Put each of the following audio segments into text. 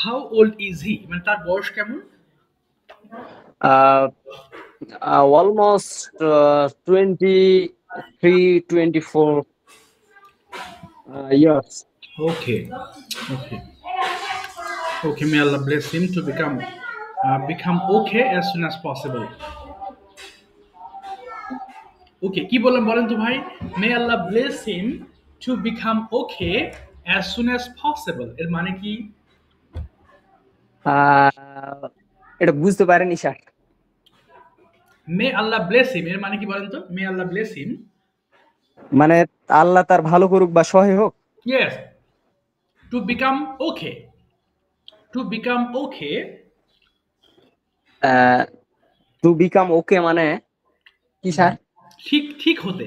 How old is he, মানে তার বয়স কেমন? Uh, Almost 23, 24 years. Okay, okay, okay. May Allah bless him to become okay as soon as possible. Okay, কি বললেন বলেন তো ভাই? May Allah bless him to become okay as soon as possible. এর মানে কি? Uh, এটা বুঝতে পারেনি sir. May Allah bless him এর মানে কি বলেন তো? May Allah bless him. মানে আল্লাহ তার ভালো করুক বা সহায় হোক। Yes, to become okay. To become okay. To become okay মানে কি স্যার? ঠিক ঠিক হতে।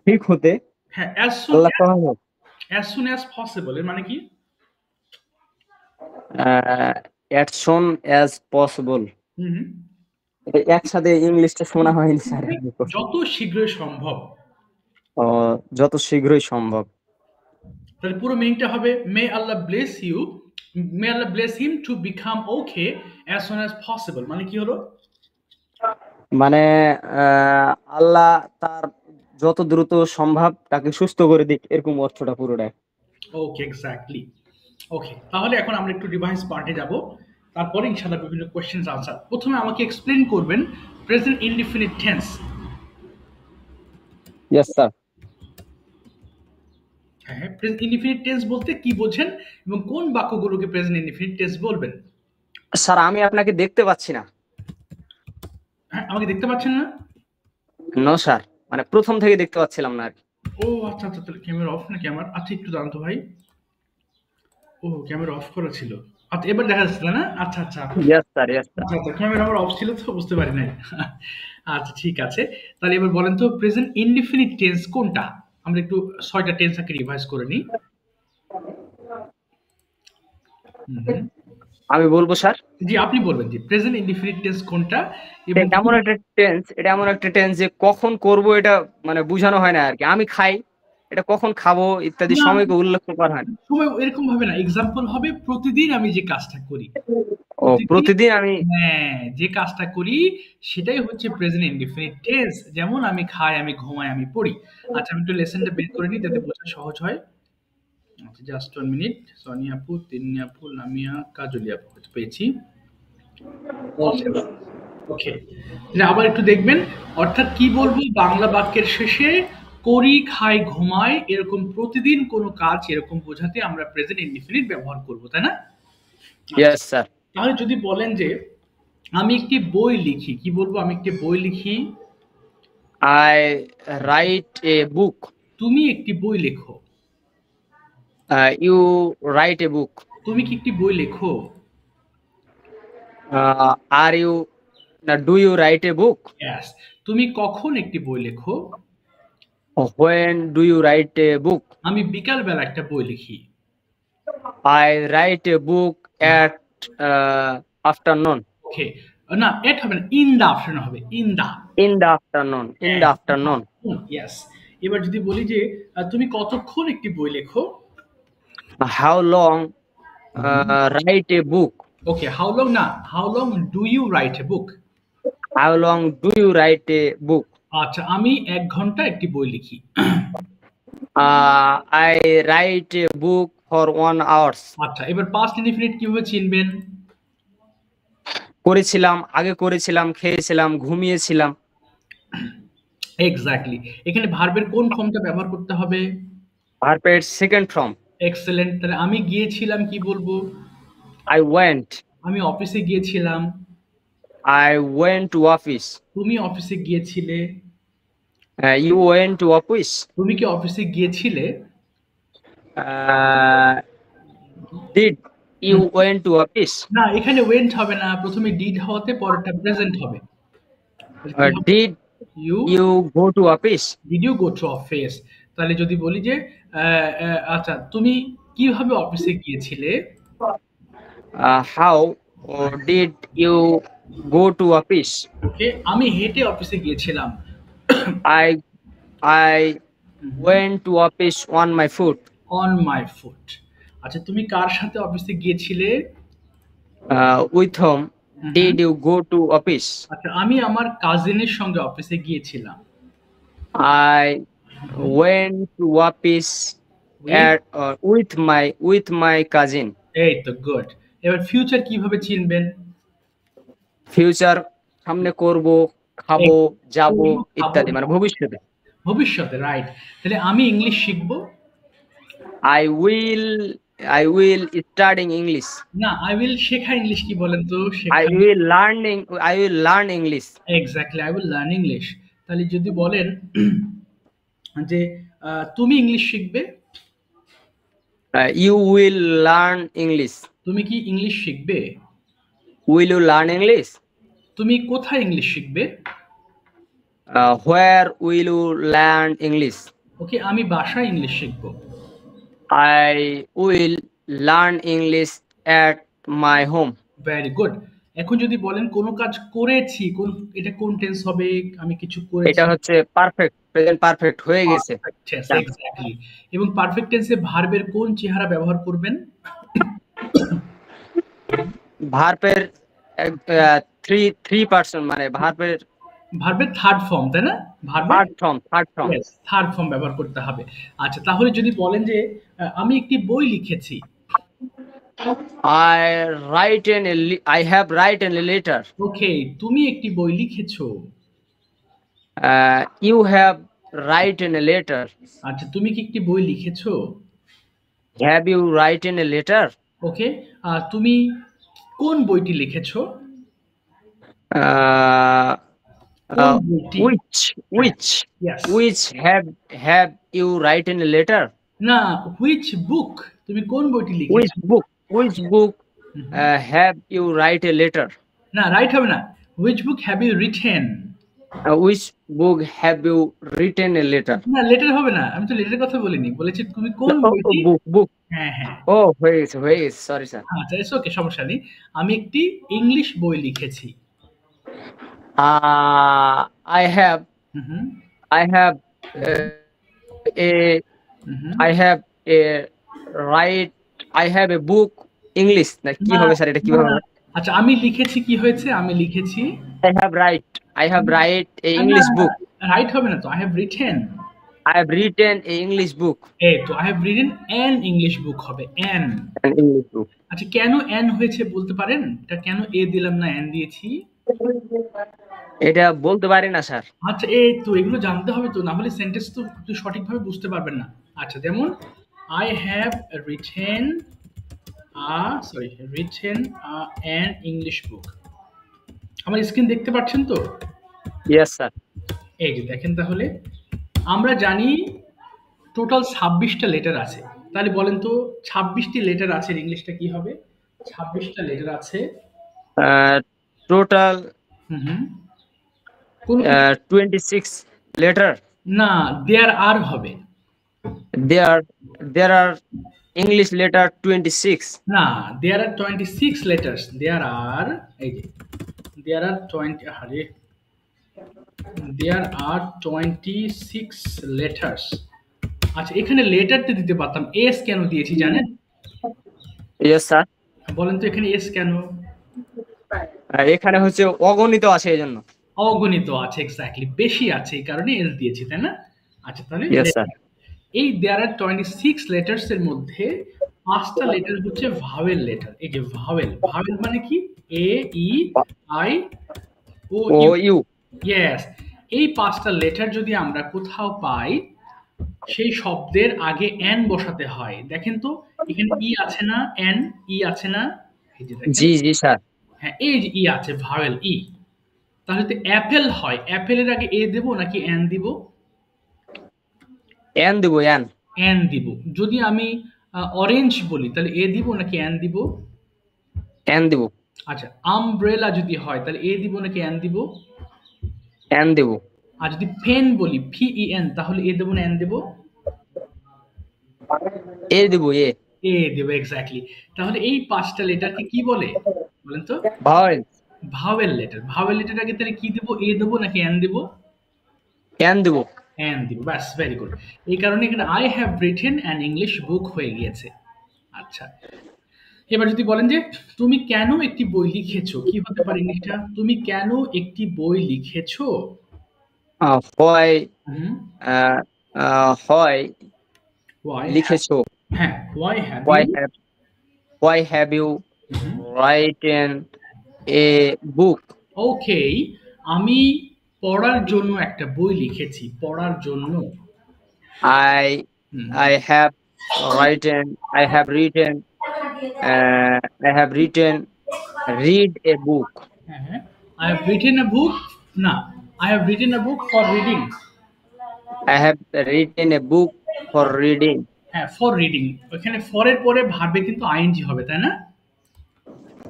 ঠিক হতে হ্যাঁ, আল্লাহ সহায় হোক। as soon as possible এর মানে কি? as soon as possible, হুম। এটা একসাথে ইংলিশটা শোনা হয়নি স্যার। যত শীঘ্রই সম্ভব। যত শীঘ্রই সম্ভব। তাহলে পুরো মিনিংটা হবে may Allah bless you, may Allah bless him to become okay as soon as possible. মানে কি হলো? মানে আল্লাহ তার যত দ্রুত সম্ভব তাকে সুস্থ করে দিক, এরকম অর্থটা পুরোটাই। ওকে, এক্স্যাক্টলি। ওকে, তাহলে এখন আমরা একটু ডিভাইস পার্টে যাব, তারপরে ইনশাআল্লাহ বিভিন্ন কোয়েশ্চেনস আনসার। প্রথমে আমাকে এক্সপ্লেন করবেন present indefinite tense. Yes sir. হ্যাঁ, প্রেজেন্ট ইনডিফিনিট টেন্স বলতে কি বোঝেন এবং কোন বাক্যগুলোকে প্রেজেন্ট ইনডিফিনিট টেন্স বলবেন? স্যার আমি আপনাকে দেখতে পাচ্ছি না। হ্যাঁ, আমাকে দেখতে পাচ্ছেন না? নো স্যার, মানে প্রথম থেকে দেখতে পাচ্ছিলাম না আর কি। ও আচ্ছা আচ্ছা, তাহলে ক্যামেরা অফ নাকি আমার? আচ্ছা, একটু দাঁড়ান তো ভাই। ও, ক্যামেরা অফ করা ছিল। আচ্ছা, এবার দেখা যাচ্ছে না? আচ্ছা আচ্ছা ইয়েস স্যার, ইয়েস স্যার। আচ্ছা আচ্ছা, ক্যামেরা আমার অফ ছিল তো বুঝতে পারি নাই। আচ্ছা, ঠিক আছে। তাহলে এবার বলেন তো প্রেজেন্ট ইনডিফিনিট টেন্স কোনটা? আমরা একটু ৬টা টেন্স আগে রিভাইজ করে নিই। হুম। আমি বলবো স্যার। জি, আপনি বলবেন জি, প্রেজেন্ট ইনডিফিনিট টেন্স কোনটা? এবং এটা এমন একটা টেন্স যে কখন করব এটা মানে বোঝানো হয় না আর কি। আমি খাই, এটা কখন খাবো ইত্যাদি না, সময়কে উল্লেখ করা হয় না। সময় এরকম ভাবে না, এক্সাম্পল হবে প্রতিদিন আমি যে কাজটা করি। ও, প্রতিদিন, প্রতিদিন আমি। হ্যাঁ, যে কাজটা করি সেটাই হচ্ছে প্রেজেন্ট ইনডিফিনিট টেন্স। যেমন আমি খাই, আমি ঘুমাই, আমি পড়ি। আচ্ছা, আমি একটু লেসনটা বের করে নিই যাতে বোঝা সহজ হয়। আচ্ছা, জাস্ট 1 মিনিট। সনি আপু, তিন্নি আপু, লামিয়া, কাজলি আপু হয়তো পেয়েছি। ওকে, আবার একটু দেখবেন। অর্থাৎ কি বলবো, বাংলা বাক্যের শেষে করি, খাই, ঘুমাই এরকম প্রতিদিন কোনো কাজ এরকম বোঝাতে আমরা প্রেজেন্ট ইনডিফিনিট ব্যবহার করব, তাই না? আচ্ছা, ইয়েস স্যার। তাহলে যদি বলেন যে আমি একটি বই লিখি, কি বলবো? আমি একটি বই লিখি। I write a book. তুমি একটি বই লেখো। You write a book. তুমি কি একটি বই লেখো? আর ইউ না do you write a book? Yes. তুমি কখন একটি বই লেখো? When do you write a book? আমি বিকাল বেলা একটা বই লিখি। I write a book at afternoon. Okay, না, এট হবে না, ইন দা আফটারনুন হবে, in the. In the afternoon, in the afternoon. Yes. এবার যদি বলি যে তুমি কতক্ষণ একটি বই লেখো? How long write a book? Okay, how long না, how long do you write a book? How long do you write a book? আচ্ছা, আমি ১ ঘন্টা একটি বই লিখি। I write a book for 1 hours. আচ্ছা, এবার পাস্ট ইনডিফিনিট কিভাবে চিনবেন? করেছিলাম, আগে করেছিলাম, খেয়েছিলাম, ঘুমিয়েছিলাম। এক্স্যাক্টলি। এখানে ভার্বের কোন ফর্মটা ব্যবহার করতে হবে? ভার্বের সেকেন্ড ফর্ম। এক্সেলেন্ট। তাহলে আমি গিয়েছিলাম কি বলবো? I went. আমি অফিসে গিয়েছিলাম। I went to office. তুমি অফিসে গিয়েছিলে। You went to office. তুমি কি অফিসে গিয়েছিলে? Did you went to office? না, এখানে ওয়েন্ট হবে না, প্রথমে ডিড হওয়াতে পরেরটা প্রেজেন্ট হবে। তাহলে কি হবে? Did you you go to office? Did you go to office? তাহলে যদি বলি যে আচ্ছা, তুমি কিভাবে অফিসে গিয়েছিলে? How did you go to office? Okay, আমি হেঁটে অফিসে গিয়েছিলাম। I I went to office on my foot. On my foot. আচ্ছা, তুমি কার সাথে অফিসে গিয়েছিলে? with whom hmm, hmm. did you go to office? আচ্ছা, আমি আমার কাজিনের সঙ্গে অফিসে গিয়েছিলাম। I hmm. went to office with with my cousin. এই তো গুড। এবার ফিউচার কিভাবে চিনবেন? ফিউচার সামনে করব, এই খাবো, যাব করবো, খাবো, ইত্যাদি, মানে যাবো। ভবিষ্যতে। ভবিষ্যতে, রাইট। তাহলে আমি ইংলিশ শিখবো। I will studying English. না, আই উইল শেখা ইংলিশ কি বলেন তো? I শেখা। will learning. I will learn English. Exactly, I will learn English. তাহলে যদি বলেন যে তুমি ইংলিশ শিখবে, You will learn English. তুমি কি ইংলিশ শিখবে? Will you learn English? তুমি কোথায় ইংলিশ শিখবে? Where will you learn English? ওকে, আমি বাসায় ইংলিশ শিখবো। I will learn English at my home. Very good. এখন যদি বলেন কোনো কাজ করেছি, এটা কোন টেন্স হবে? আমি কিছু এটা করেছি। হচ্ছে পারফেক্ট, প্রেজেন্ট পারফেক্ট হয়ে গেছে। Perfect tense, exactly. এবং পারফেক্ট টেন্সে ভার্বের কোন চেহারা ব্যবহার করবেন? ভার্বের থ্রি পার্সন, মানে ভার্বের ভার্বের থার্ড ফর্ম, তাই না? ভার্বের third form. Yes, third form ব্যবহার করতে হবে। আচ্ছা, তাহলে যদি বলেন যে আমি একটি বই লিখেছি। I have written a letter. ওকে, তুমি একটি বই লিখেছো। You have written a letter. আচ্ছা, তুমি কি একটি বই লিখেছো? Have you written a letter? ওকে, তুমি কোন বইটি লিখেছো? Uh, কোন uh, বইটি? which হ্যাঁ, which yes. which have you written a letter? না, হুইচ বুক, তুমি কোন বইটি Which লিখেছো? book? Which book হুম। have you write a letter? না, রাইট হবে না। Which book have you written? Which book have you written a letter? না, লেটার হবে না, আমি তো লেটারের কথা বলিনি, বলেছি তুমি কোন বইটি। Book. হ্যাঁ, হ্যাঁ। হয়ে গেছে, সরি স্যার। আচ্ছা, ইটস ওকে, সমস্যা নেই। আমি একটি ইংলিশ বই লিখেছি। I have hmm, hmm, I have uh, a hmm, hmm. I have a write I have a book English, না কি না, হবে স্যার, এটা না। কিভাবে হবে? আচ্ছা, আমি লিখেছি কি হয়েছে? আমি লিখেছি। I have write a না, English book. রাইট হবে না তো। I have written. I have written a English book. এই তো, I have written an English book হবে, অ্যান। An English book. আচ্ছা, কেন অ্যান হয়েছে বলতে পারেন? এটা কেন এ দিলাম না অ্যান দিয়েছি? এটা বলতে পারি না স্যার। আচ্ছা, এই তো এগুলো জানতে হবে তো, না হলে সেন্টেন্স তো আপনি সঠিকভাবে বুঝতে পারবেন না। আচ্ছা, যেমন I have written written an English book. আমার স্ক্রিন দেখতে পাচ্ছেন তো? Yes sir. এই যে দেখেন, তাহলে আমরা জানি টোটাল 26টা লেটার আছে। তাহলে বলেন তো, 26টি লেটার আছে, ইংলিশটা কি হবে? 26টা লেটার আছে। টোটাল হুম, হুম। কোন 26 letter. না, দেয়ার আর হবে। There are English letter 26. না, দেয়ার আর 26 লেটার্স। দেয়ার আর, এই যে দেয়ার আর 20, আরে দেয়ার আর 26 লেটার্স। আচ্ছা, এখানে লেটারতে দিতে পারতাম, এস কেন দিয়েছি জানেন? Yes sir. বলেন তো এখানে এস কেন? এখানে হচ্ছে অগণিত আছে এই জন্য। অগণিত আছে, এক্স্যাক্টলি, বেশি আছে, এই কারণে এস দিয়েছি, তাই না? আচ্ছা, তাহলে ইয়েস স্যার। এই দেয়ার আর 26 লেটার্স এর মধ্যে 5টা লেটার হচ্ছে ভাওয়েল লেটার। এই যে ভাওয়েল, ভাওয়েল মানে কি? A, E, I, O, O U. U. Yes. এই 5টা লেটার যদি আমরা কোথাও পাই, সেই শব্দের আগে এন বসাতে হয়। দেখেন তো, এখানে ই আছে না? এন, ই আছে না? এই যে দেখেন। জি জি স্যার। হ্যাঁ, এই যে ই আছে, ভাওয়েল ই। তাহলে তো অ্যাপেল হয়, অ্যাপেলের আগে এ দেব নাকি এন দিব? এন দিব, এন। এন দিব। যদি আমি অরেঞ্জ বলি, তাহলে এ দিব নাকি এন দিব? এন দিব। আচ্ছা, আমব্রেলা যদি হয়, তাহলে এ দিব নাকি এন দিব? এন দিব। আর যদি পেন বলি, PEN, তাহলে এ দেব না এন দেব? এ দিব, এ। এ দেব, এক্স্যাক্টলি। তাহলে এই 5টা লেটারকে কি বলে বলেন তো? Vowel. Vowel letter. Vowel letter আগে তাহলে কি দেব? এ দেব নাকি এন দেব? এন দিব। এন দিব, ব্যাস, ভেরি গুড। এই কারণে এখানে I have written an English book হয়ে গিয়েছে। আচ্ছা, এবার যদি বলেন যে তুমি কেন একটি বই লিখেছো, কি হতে পারে ইংলিশটা? তুমি কেন একটি বই লিখেছো? হয় হুম, হয় why have, লিখেছো। হ্যাঁ, why have why you, have why have you hmm, written a book? ওকে, আমি পড়ার জন্য একটা বই লিখেছি, পড়ার জন্য। I hmm, I have written I have written read a book. হ্যাঁ, হ্যাঁ, I have written a book, না, I have written a book for reading, I have written a book for reading. হ্যাঁ, ফর রিডিং। ওখানে for এর পরে ভার্বে কিন্তু ING হবে, তাই না?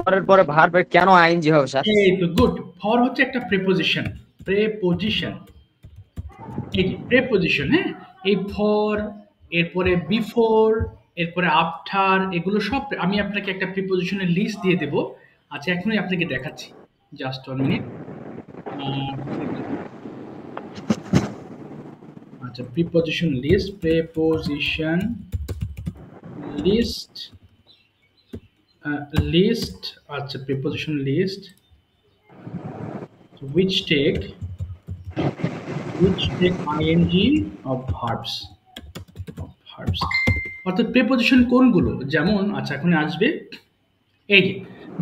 পরের পরে ভার্বের কেন আইএনজি হবে স্যার? এই তো গুড। ফর হচ্ছে একটা প্রিপোজিশন, প্রেপোজিশন, এই যে প্রেপোজিশন, হ্যাঁ, এই ফর, এরপরে বিফোর, এরপরে আফটার, এগুলো সব আমি আপনাকে একটা প্রিপোজিশনের লিস্ট দিয়ে দেব। আচ্ছা, এখনই আপনাকে দেখাচ্ছি, জাস্ট 1 মিনিট। আচ্ছা, preposition list, preposition list, list, আচ্ছা, preposition list which take ing of verbs, verbs, অর্থাৎ প্রিপোজিশন কোনগুলো, যেমন আচ্ছা এখন আসবে এই যে,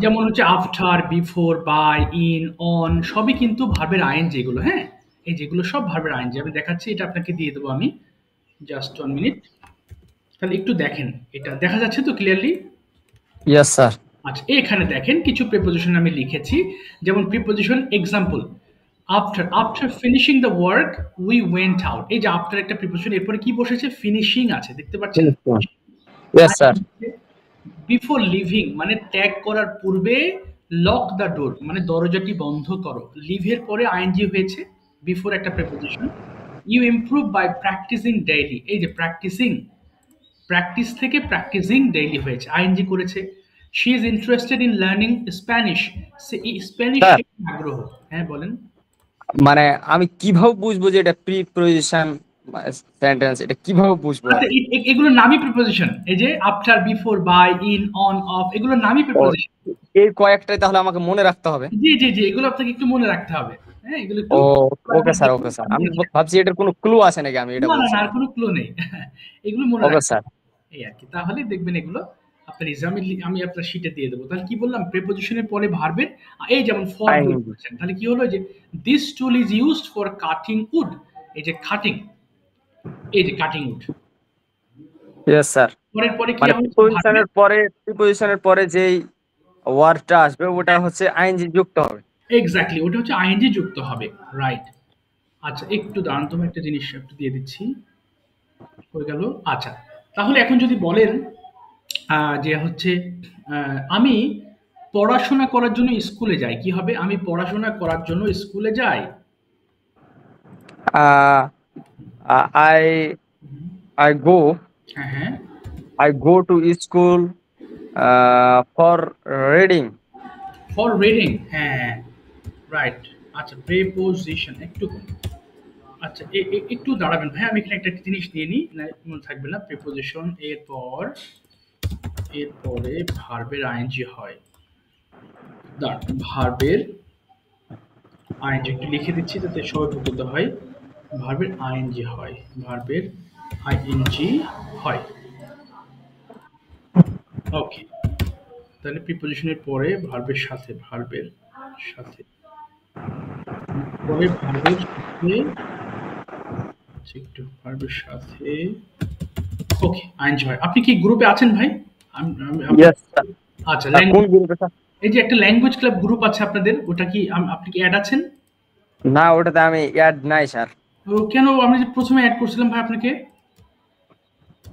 যেমন হচ্ছে after, before, by, in, on, সবই কিন্তু ভার্বের আইন যেগুলো, হ্যাঁ, এই যেগুলো সব ভার্বের আইন যে আমি দেখাচ্ছি, এটা আপনাকে দিয়ে দেবো আমি, জাস্ট 1 মিনিট। তাহলে একটু দেখেন, এটা দেখা যাচ্ছে তো ক্লিয়ারলি? Yes sir. আচ্ছা, এখানে দেখেন কিছু প্রিপোজিশন আমি লিখেছি, যেমন preposition example, after finishing the work we went out, এই যে আফটার একটা প্রিপোজিশন, এরপরে কি বসেছে, ফিনিশিং আছে, দেখতে পাচ্ছেন? Yes sir. বিফোর লিভিং মানে ত্যাগ করার পূর্বে, লক দ্য ডোর মানে দরজাটি বন্ধ করো, লিভের পরে আইএনজি হয়েছে, বিফোর একটা preposition. You improve by practising daily, এই যে প্র্যাকটিসিং, প্র্যাকটিস থেকে প্র্যাকটিসিং ডেইলি হয়েছে, আইএনজি করেছে। She is interested in learning Spanish, সে স্প্যানিশ স্যার, শেখার আগ্রহ। হ্যাঁ, বলেন। মানে আমি কিভাবে বুঝবো যে এটা প্রিপোজিশন সেন্টেন্স, এটা কিভাবে বুঝবো আর আচ্ছা, কি? এগুলোর নামই প্রিপোজিশন, এই যে after, before, by, in, on, of, এগুলোর নামই ও, প্রিপোজিশন। এই কয়েকটাই তাহলে আমাকে মনে রাখতে হবে। জি, জি, জি, এগুলো আপনাকে একটু মনে রাখতে হবে। হ্যাঁ, এগুলো একটু ও, ওকে স্যার, ওকে স্যার। আমি ভাবছি এটার কোনো ক্লু আছে নাকি, আমি এটা না, না, বলছি। না, আর কোনো ক্লু নেই। এগুলো মনে ওকে রাখতে স্যার। হবে। এই আরকি। তাহলেই দেখবেন এগুলো আপনার এক্সামে আমি আপনার শিটে দিয়ে দেব। তাহলে কি বললাম? প্রিপোজিশনের পরে ভার্বের এই যেমন ফর বলে আইএনজি। বলেছেন। তাহলে কি হলো যে this tool is used for cutting would. এই যে কাটিং, এই যে কাটিং উড। Yes sir. পরের পরে কি মানে হচ্ছে ভার্বের, প্রিপোজিশনের পরে যেই ওয়ার্ডটা আসবে ওটা হচ্ছে আইএনজি যুক্ত হবে। এক্সাক্টলি ওটা হচ্ছে আইএনজি যুক্ত হবে। রাইট। আচ্ছা, একটু দাঁড়ান তো, আমি একটা জিনিস একটু দিয়ে দিচ্ছি। হয়ে গেল। আচ্ছা, তাহলে এখন যদি বলেন যে হচ্ছে আমি পড়াশোনা করার জন্য স্কুলে যাই, কি হবে? আমি পড়াশোনা করার জন্য স্কুলে যাই। আহ আই আই গো হ্যাঁ, হ্যাঁ, I go to school for reading. For reading, হ্যাঁ, রাইট। আচ্ছা, প্রেপোজিশন একটু, আচ্ছা, একটু দাঁড়াবেন ভাই, আমি এখানে একটা জিনিস নিয়ে নিই, না মনে থাকবে না। প্রেপোজিশন এরপরে ভার্বের আইএনজি হয়, দাঁড়ান, ভার্বের আইএনজি একটু লিখে দিচ্ছি যাতে সহজ উপলব্ধ হয়। ভার্বের আইএনজি হয়, ভার্বের আইএনজি হয়। ওকে, তাহলে প্রিপোজিশনের পরে ভার্বের সাথে, ভার্বের সাথে, পরে ভার্বের সাথে, আচ্ছা, একটু ভার্বের সাথে, ওকে, আইএনজি হয়। আপনি কি গ্রুপে আছেন ভাই? Yes sir. আচ্ছা, কোন গ্রুপে স্যার? এই যে একটা ল্যাঙ্গুয়েজ ক্লাব গ্রুপ আছে আপনাদের, ওটা কি আপনি কি অ্যাড আছেন? না, ওটাতে আমি অ্যাড নাই স্যার। ও কেন, আমি যে প্রথমে অ্যাড করছিলাম ভাই আপনাকে।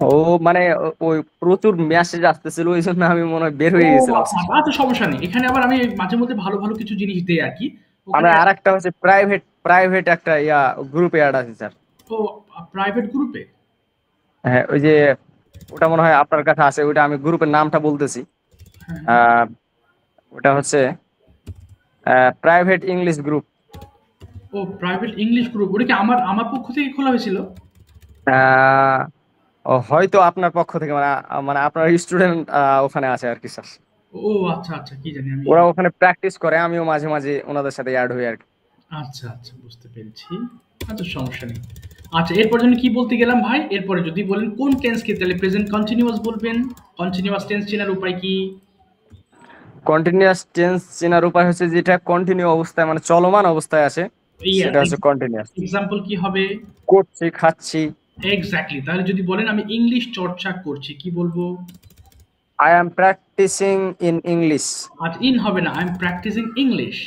ও, মানে ওই প্রচুর মেসেজ আসতেছিল, ওই জন্য আমি মনে হয় বের ও হয়ে গেছিলাম আচ্ছা, স্যার। আচ্ছা, আচ্ছা, সমস্যা নেই। এখানে আবার আমি মাঝে মধ্যে ভালো ভালো কিছু জিনিস দেই আর কি, ওখানে আমরা আর একটা হচ্ছে প্রাইভেট একটা গ্রুপে অ্যাড আছে স্যার। তো প্রাইভেট গ্রুপে। হ্যাঁ, ওই যে ওটা মনে হয় আপনার কাছে আছে, ওইটা আমি গ্রুপের নামটা বলতেছি। হ্যাঁ, আহ, ওটা হচ্ছে প্রাইভেট ইংলিশ গ্রুপ। ও প্রাইভেট ইংলিশ গ্রুপ, ওটা কি আমার আমার পক্ষ থেকে খোলা হয়েছিল? হয়তো আপনার পক্ষ থেকে মানে মানে আপনার স্টুডেন্ট ওখানে আছে আর কি স্যার। ও আচ্ছা, আচ্ছা, কি জানি আমি। ওরা ওখানে প্র্যাকটিস করে, আমিও মাঝে মাঝে ওনাদের সাথে অ্যাড হই আর কি। আচ্ছা, আচ্ছা, বুঝতে পেরেছি। আচ্ছা, সমস্যা নেই। আচ্ছা, এরপর যেন কি বলতে গেলাম ভাই? এরপরে যদি বলেন কোন টেন্সকে, তাহলে প্রেজেন্ট কন্টিনিউয়াস বলবেন। কন্টিনিউয়াস টেন্স চেনার উপায় কি? কন্টিনিউয়াস টেন্স চেনার উপায় হচ্ছে যেটা কন্টিনিউ অবস্থায় মানে চলমান অবস্থায় আছে, ইয়াস, সেটা হচ্ছে কন্টিনিউয়াস। এক্সাম্পল কি হবে? করছি, খাচ্ছি। এক্সাক্টলি। তাহলে যদি বলেন আমি ইংলিশ চর্চা করছি, কি বলবো? I am practising in English. আচ্ছা, ইন হবে না, I am practising English.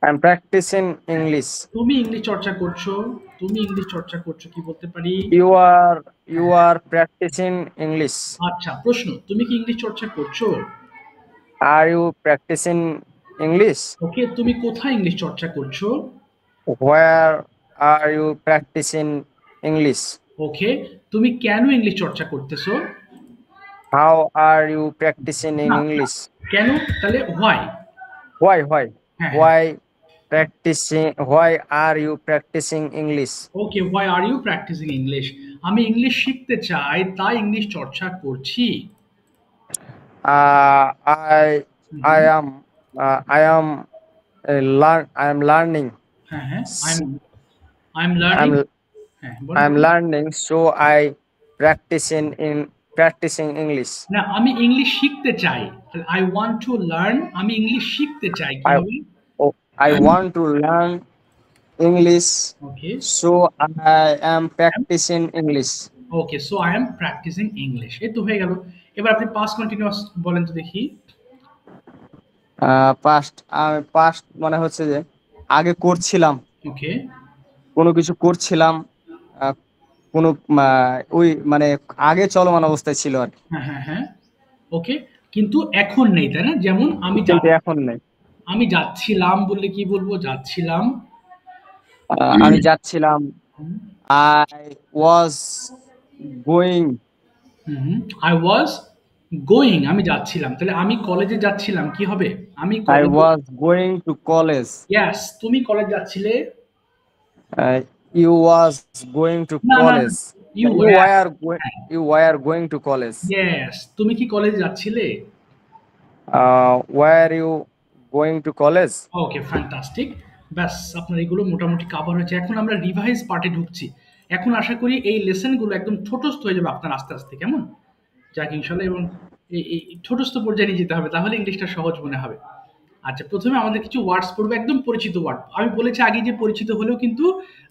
I am practising English. তুমি ইংলিশ চর্চা করছো, তুমি ইংলিশ চর্চা করছো, কি বলতে পারি? ইউ আর ইউ হ্যাঁ। Are practising English. আচ্ছা, প্রশ্ন, তুমি কি ইংলিশ চর্চা করছো? Are you practising English? Okay, তুমি কোথায় ইংলিশ চর্চা করছো? Where are you practising English? Okay, তুমি কেন ইংলিশ চর্চা করতেছো? How are you practising in না, না, ইংলিশ? কেন? তাহলে হোয়াই। হোয়াই হোয়াই হ্যাঁ, হ্যাঁ। Why why are you practising English? Okay, why are you practising English? আমি ইংলিশ শিখতে চাই, তাই ইংলিশ চর্চা করছি। I hmm, I hmm. am I am learning. হ্যাঁ, হ্যাঁ, আই এম লার্নিং। I'm হ্যাঁ, বলেন, I'm বলেন। learning, so I practicing English. না, আমি ইংলিশ শিখতে চাই। আই ওয়ান্ট টু লার্ন, আমি ইংলিশ শিখতে চাই, কি I হবে? I want to learn English, okay, so I am practicing English. Okay, so I am practising English. এই তো হয়ে গেল। এবার আপনি পাস্ট কন্টিনিউয়াস বলেন তো দেখি। পাস্ট মানে হচ্ছে যে আগে করছিলাম, ওকে। কোনো কিছু করছিলাম, আহ, কোনো ওই মানে আগে চলমান অবস্থায় ছিল আর কি। হ্যাঁ, হ্যাঁ, হ্যাঁ। ওকে, কিন্তু এখন নেই, তাই না? যেমন কিন্তু এখন নেই। আমি যাচ্ছিলাম বললে কি বলবো? যাচ্ছিলাম। আমি যাচ্ছিলাম। Hmm, I was going. Hmm. I was going, আমি যাচ্ছিলাম। তাহলে আমি কলেজে যাচ্ছিলাম, কি হবে? আমি I কলেজে। was going to college. Yes, তুমি কলেজ যাচ্ছিলে। Uh, you was going to না, না, না, college. You You were. were going. হ্যাঁ, You were going to college. Yes, তুমি কি কলেজে যাচ্ছিলে? Were you going to college? Okay, fantastic. ব্যাস, আপনার এগুলো মোটামুটি কাভার হয়েছে। এখন আমরা রিভাইজ পার্টে ঢুকছি। এখন আশা করি এই লেসনগুলো একদম ঠোঁটস্থ হয়ে যাবে আপনার আস্তে আস্তে, কেমন? যাক ইনশাল্লাহ। এবং এই ঠোঁটস্থ পর্যায়ে নিয়ে যেতে হবে, তাহলে ইংলিশটা সহজ মনে হবে। আচ্ছা, প্রথমে আমাদের কিছু ওয়ার্ডস পড়বো, একদম পরিচিত ওয়ার্ড। আমি বলেছি আগে যে পরিচিত হলেও কিন্তু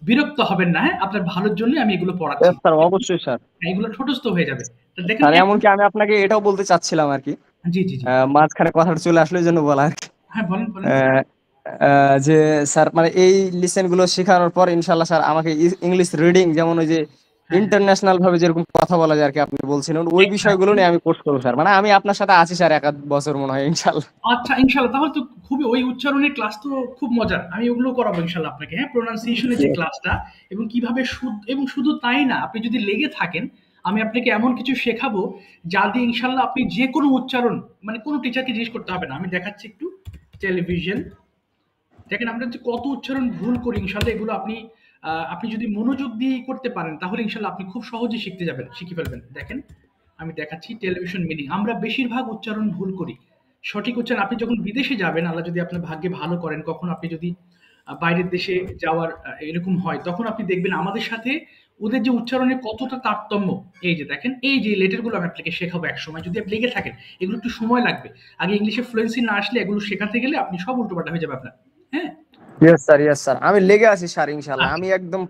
বিরক্ত হবেন না, হ্যাঁ? আপনার ভালোর জন্য আমি এগুলো পড়াচ্ছি। Yes, স্যার, অবশ্যই স্যার। হ্যাঁ, এগুলো ঠোঁটস্থ হয়ে যাবে। তো দেখেন স্যার, এক। এমনকি আমি আপনাকে এটাও বলতে চাচ্ছিলাম আর কি। জি, জি, জি। মাঝখানে কথাটা চলে আসলো, এই জন্য বলা আর কি। হ্যাঁ, বলেন, বলেন। আহ, যে স্যার মানে এই লিসেন গুলো শেখানোর পর ইনশাল্লাহ স্যার আমাকে ইংলিশ রিডিং, যেমন ওই যে হ্যাঁ, হ্যাঁ। ইন্টারন্যাশনাল ভাবে যেরকম কথা বলা যায় আর কি, আপনি বলছিলেন ওই বিষয়গুলো এক্সাক্টলি। নিয়ে আমি কোর্স করবো স্যার। মানে আমি আপনার সাথে আছি স্যার 1 আধ বছর মনে হয় ইনশাল্লাহ। আচ্ছা, ইনশাআল্লাহ, তাহলে তো খুবই, ওই উচ্চারণের ক্লাস তো খুব মজার। আমি ওগুলো করাবো ইনশাআল্লাহ আপনাকে, হ্যাঁ? প্রোনাউন্সিয়েশন এর যে ক্লাসটা, এবং কিভাবে এবং শুধু তাই না, আপনি যদি লেগে থাকেন, আমি আপনাকে এমন কিছু শেখাবো যা দিয়ে ইনশাআল্লাহ আপনি যেকোনো উচ্চারণ, মানে কোনো টিচারকে জিজ্ঞেস করতে হবে না। আমি দেখাচ্ছি একটু। টেলিভিশন। দেখেন আমরা যে কত উচ্চারণ ভুল করি, ইনশাআল্লাহ এগুলো আপনি যদি মনোযোগ দিয়ে করতে পারেন, তাহলে ইনশাআল্লাহ আপনি খুব সহজেই শিখে ফেলবেন। দেখেন, আমি দেখাচ্ছি টেলিভিশন মিনিং। আমরা বেশিরভাগ উচ্চারণ ভুল করি। সঠিক উচ্চারণ, আপনি যখন বিদেশে যাবেন, আল্লাহ যদি আপনার ভাগ্যে ভালো করেন, কখনো আপনি যদি বাইরের দেশে যাওয়ার এরকম হয়, তখন আপনি দেখবেন আমাদের সাথে ওদের যে উচ্চারণের কতটা তারতম্য। এই যে দেখেন, এই যে লেটার গুলো আমি আপনাকে শেখাবো এক সময়, যদি আপনি লেগে থাকেন। এগুলো একটু সময় লাগবে। আগে ইংলিশে ফ্লুয়েন্সি না আসলে এগুলো শেখাতে গেলে আপনি সব উল্টোপাল্টা হয়ে যাবে আপনার। হ্যাঁ। ইয়েস স্যার, ইয়েস স্যার, আমি লেগে আছি স্যার ইনশাল্লাহ। আচ্ছা, আমি একদম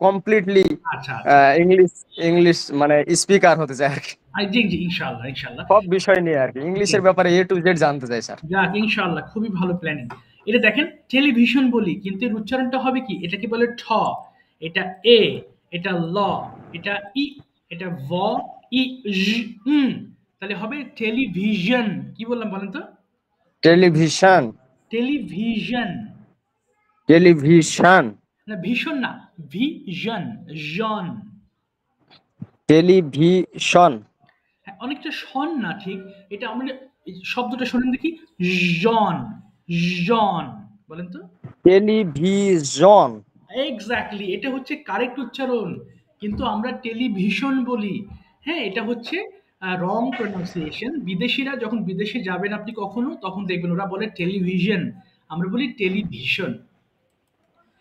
কমপ্লিটলি আচ্ছা, আচ্ছা। ইংলিশ ইংলিশ মানে স্পিকার হতে চাই আর কি। জি, জি, ইনশাআল্লাহ, ইনশাআল্লাহ। সব বিষয় নিয়ে আর কি, জি, ইংলিশের ব্যাপারে A to Z জানতে চাই স্যার। যাক ইনশাআল্লাহ, খুবই ভালো প্ল্যানিং। এটা দেখেন, টেলিভিশন বলি, কিন্তু এর উচ্চারণটা হবে কি? এটাকে বলে ঠ, এটা এ, এটা ল, এটা ই, এটা ভ, ই, জ, উম। তাহলে হবে টেলিভিশন। কি বললাম বলেন তো? টেলিভিশন। টেলিভিশন। টেলিভিশন। না, ভীষণ না, ভিশন, জন। টেলিভিশন। হ্যাঁ, অনেকটা শন না ঠিক। এটা আমরা এই শব্দটা শোনেন দেখি। জন, জন, বলেন তো? টেলিভিশন। এক্স্যাক্টলি, এটা হচ্ছে কারেক্ট উচ্চারণ। কিন্তু আমরা টেলিভিশন বলি। হ্যাঁ, এটা হচ্ছে রং প্রনাউন্সিয়েশন। বিদেশীরা যখন বিদেশে যাবেন আপনি কখনো, তখন দেখবেন ওরা বলে টেলিভিশন, আমরা বলি টেলিভিশন।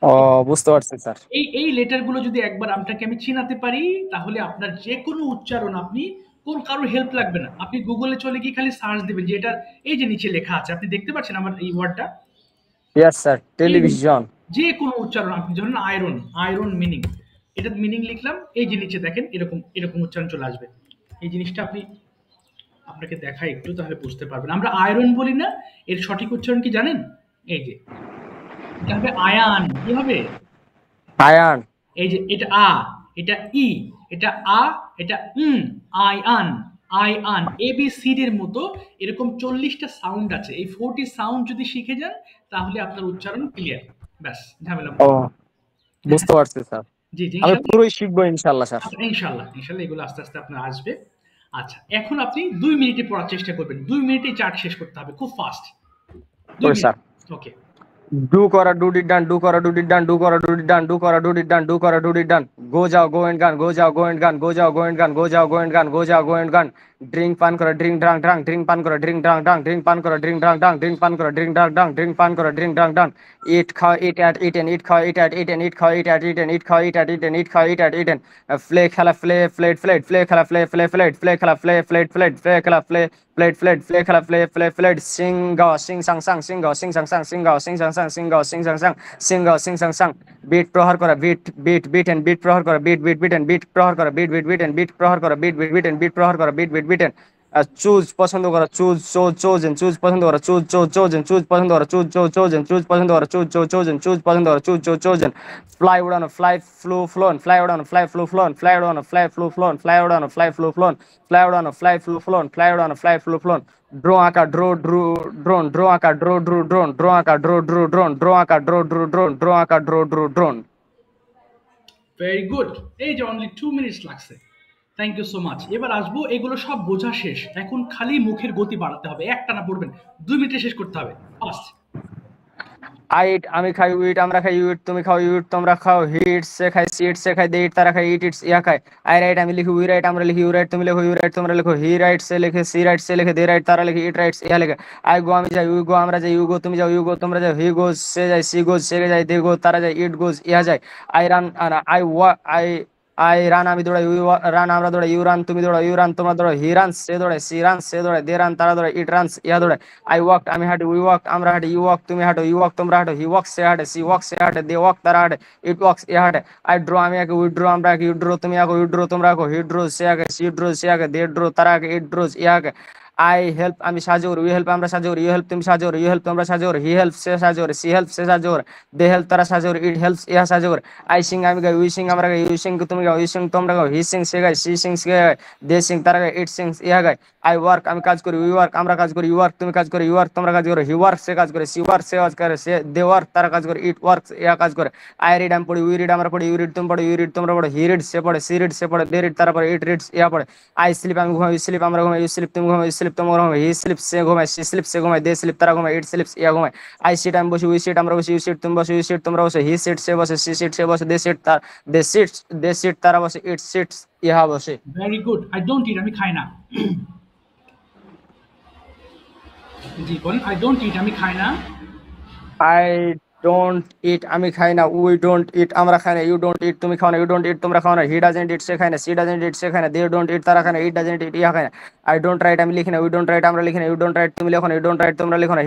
ও, বুঝতে পারছি স্যার। এই লেটার গুলো যদি একবার আপনাকে আমি চিনাতে পারি, তাহলে আপনার যে কোনো উচ্চারণ আপনি কোন কারোর হেল্প লাগবে না। আপনি গুগলে চলে গিয়ে খালি সার্চ দিবেন যে এটার এই যে নিচে লেখা আছে, আপনি দেখতে পাচ্ছেন আমার এই ওয়ার্ডটা, ইয়েস স্যার, এই টেলিভিশন। যে কোনো উচ্চারণ আপনি ধরুন আয়রন, আয়রন মিনিং, এটার মিনিং লিখলাম, এই যে নিচে দেখেন এরকম এরকম উচ্চারণ চলে আসবে। এই জিনিসটা আপনি আপনাকে দেখাই একটু, তাহলে বুঝতে পারবেন। আমরা আয়রন বলি না, এর সঠিক উচ্চারণ কি জানেন? এই যে এটা হবে আয়ান। কি হবে? আয়ান। এই যে এটা আ, এটা ই, এটা আ, এটা আয়ান, আয়ান। এবিসিডি এর মতো এরকম 40টা সাউন্ড আছে। এই 40 সাউন্ড যদি শিখে যান, তাহলে আপনার উচ্চারণ ক্লিয়ার। ব্যাস, ঝামেলা ও, মুক্ত। বুঝতে পারছি স্যার। জি জি, আমি ইনশাল্লাহ। পুরোই শিখবো ইনশাল্লাহ স্যার। আচ্ছা, ইনশাল্লাহ ইনশাল্লাহ এগুলো আস্তে আস্তে আপনার আসবে। আচ্ছা, এখন আপনি 2 মিনিটে পড়ার চেষ্টা করবেন। 2 মিনিটে চার্ট শেষ করতে হবে, খুব ফাস্ট। দুই ওই মিনিট স্যার। ওকে। ডু করা ডু ডিড ডান, ডু করা ডু ডিড ডান, ডু করা ডু ডিড ডান, ডু করা ডু ডিড ডান, ডু করা ডু ডিড ডান। গো যাও গো এন্ড গান, গো যাও গো এন্ড গান, গো যাও গো এন্ড গান, গো যাও গো এন্ড গান, গো যাও গো এন্ড গান। ড্রিঙ্ক পান করা ড্রিঙ্ক ড্রাং ড্রাং, ড্রিঙ্ক পান করা ড্রিঙ্ক ড্রাং ড্রাং, ড্রিঙ্ক পান করা ড্রিঙ্ক ড্রাং ড্রাং, ড্রিঙ্ক পান করা ড্রিঙ্ক ড্রাং ড্রাং, ড্রিঙ্ক পান করা ড্রিঙ্ক ড্রাং ড্রাং। ইট খাও ইট অ্যাট ইটেন, ইট খাও ইট অ্যাট ইটেন, ইট খাও ইট অ্যাট ইটেন, ইট খাও ইট অ্যাট ইটেন, ইট খাও ইট অ্যাট ইটেন। ফ্লে খেলা ফ্লে ফ্লেট ফ্লেট, ফ্লে খেলা ফ্লে ফ্লে ফ্লেট, ফ্লে খেলা ফ্লে ফ্লেট ফ্লেট, ফ্লে খেলা ফ্লে ফ্লেট ফ্লেট, ফ্লে খেলা ফ্লে ফ্লে ফ্লেট। সিং গাও সিং সাং সাং, সিং গাও সিং সাং সাং, সিং গাও সিং সাং সাং, সিং গাও সিং সাং সাং, সিং গাও সিং সাং সাং। বিট প্রহার করা beat beat beaten beat প্রহার করা beat beat beaten beat প্রহার করা beat beat beaten beat প্রহার করা beat beat beaten beat প্রহার করা beat beat beaten. Choose পছন্দ করা চুজ চোজ চোজেন, চুজ পছন্দ করা চুজ চোজ চোজেন, চুজ পছন্দ করা চুজ চোজ চোজেন, চুজ পছন্দ করা চুজ চোজ চোজেন, চুজ পছন্দ করা চুজ চোজ চোজেন। ফ্লাই উড়ানো ফ্লাই ফ্লু ফ্লোন, ফ্লাই উড়ানো ফ্লাই ফ্লু ফ্লোন, ফ্লাই উড়ানো ফ্লাই ফ্লু ফ্লোন, ফ্লাই উড়ানো ফ্লাই ফ্লু ফ্লোন, ফ্লাই উড়ানো ফ্লাই ফ্লু ফ্লোন, ফ্লাই উড়ানো ফ্লাই ফ্লু ফ্লোন। ড্রো আঁকা draw drew drawn, draw আঁকা draw drew drawn, draw আঁকা draw drew drawn, draw আঁকা draw drew drawn, draw আঁকা draw drew drawn. Very good. এই যে only 2 minutes লাগছে। Thank you so much. এবার আসবো, এগুলো সব বোঝা শেষ, এখন খালি মুখের গতি বাড়াতে হবে, একটানা পড়বেন, 2 মিনিটে শেষ করতে হবে, ফাস্ট। আইট আমি খাই উইট, আমরা খাই উইট, তুমি খাও ইউট, তোমরা খাও হিট, সে খায় সিট, সে খায় দে ইট, তারা খায় ইট ইটস, ইয়া খায়। আই রাইট আমি লিখি উই রাইট, আমরা লিখি ইউ রাইট, তুমি লেখো ইউ রাইট, তোমরা লেখো হি রাইট, সে লেখে সি রাইট, সে লেখে দে রাইট, তারা লেখে ইট রাইটস, ইয়া লেখে। আই গো আমি যাই, উই গো আমরা যাই, ইউ গো তুমি যাও, ইউ গো তোমরা যাও, হি গোজ সে যায়, সি গোজ সে যায়, দে গো তারা যায়, ইট গোজ ইয়া যায়। আই রান আই ওয়া আই রান আমি দৌড়াই, ইউ রান আমরা দৌড়াই, ইউ রান তুমি দৌড়াও, ইউ রান তোমরা দৌড়াও, হি রান সে দৌড়ায়, সি রান সে দৌড়ায়, দে রান তারা দৌড়ায়, ইট রানস ইয়া দৌড়ায়। আই ওয়াক আমি হাঁটি, উই ওয়াক আমরা হাঁটি, ইউ ওয়াক তুমি হাঁটো, ইউ ওয়াক তোমরা হাঁটো, হি ওয়াক সে হাঁটে, সি ওয়াক সে হাঁটে, দে ওয়াক তারা হাঁটে, ইট ওয়াক্স এ হাঁটে। আই ড্র আমি আঁকি, উই ড্র আমরা আঁকি, ইউ ড্র তুমি আঁকো, ইউ ড্র তোমরা আঁকো, হি ড্রোজ সে আঁকে, সি ড্রোজ সে আঁকে, দে ড্র তারা আঁকে, ইট ড্রোজ ইয়া আঁকে। আই হেল্প আমি সাহায্য করি, উই হেল্প আমরা সাহায্য করি, ইউ হেল্প তুমি সাহায্য করো, ইউ হেল্প তোমরা সাহায্য করো, হি হেল্প সে সাহায্য করে, সি হেল্প সে সাহায্য করে, দে হেল্প তারা সাহায্য করে, ইট হেল্পস ইহা সাহায্য করে। আই সিং আমি গাই, উই সিং আমরা গাই, ইউ সিং তুমি গাও, ইউ সিং তোমরা গাও, হি সিং সে গায়, সি সিং সে গায়, দে সিং তারা গায়, ইট সিংস ইহা গায়। আই ওয়ার্ক আমি কাজ করি, উই ওয়ার্ক আমরা কাজ করি, ইউ ওয়ার্ক তুমি কাজ করে, ইউ ওয়ার্ক তোমরা কাজ করো, হি ওয়ার্ক সে কাজ করে, সি ওয়ার্ক সে কাজ করে, সে দে ওয়ার্ক তারা কাজ করে, ইট ওয়ার্কস ইহা কাজ করে। আই রিড আমি পড়ি, উই রিড আমরা পড়ি, ইউ রিড তুমি পড়ো, ইউ রিড তোমরা পড়ো, হি রিড সে পড়ে, সি রিড সে পড়ে, দে রিড তারা পড়ে, ইট রিডস ইহা পড়ে। আই স্লিপ আমি ঘুমাই, ইউ স্লিপ আমরা ঘুমাই, ইউ স্লিপ তুমি ঘুমাই, ইউ স্লিপ তোমরা ঘুমাই, হি স্লিপ সে ঘুমায়, সি স্লিপ সে ঘুমায়, দে স্লিপ তারা ঘুমায়, ইট স্লিপস ইয়া ঘুমায়। আই সিট আমি বসি, উই সিট আমরা বসি, ইউ সিট তুমি বসো, ইউ সিট তোমরা বসো, হি সিট সে বসে, সি সিট সে বসে, দে সিট তার দে সিট তারা বসে, ইট সিটস ইহা বসে। Very good. আই ডোন্ট ইট আমি খাই না। জি বলেন, আই ডোন্ট ইট আমি খাই না। আই ডোন্ট ইট আমি খাই না, উই ডোন্ট ইট আমরা খাই না, ইউ ডোন্ট ইট তুমি খাও না, ইউ ডোন্ট ইট তোমরা খাও না, হি ডাজেন্ট ইট সে খায় না, সি ডাজেন্ট ইট সে খায় না, দে ডোন্ট ইট তারা খায় না, ইট ডাজেন্ট ইট ইহা খায় না। আই ডোন্ট রাইট আমি লিখি না, উই ডোন্ট রাইট আমরা লিখি না, ইউ ডোন্ট রাইট তুমি লেখো না, ইউ ডোন্ট রাইট তোমরা লেখো না,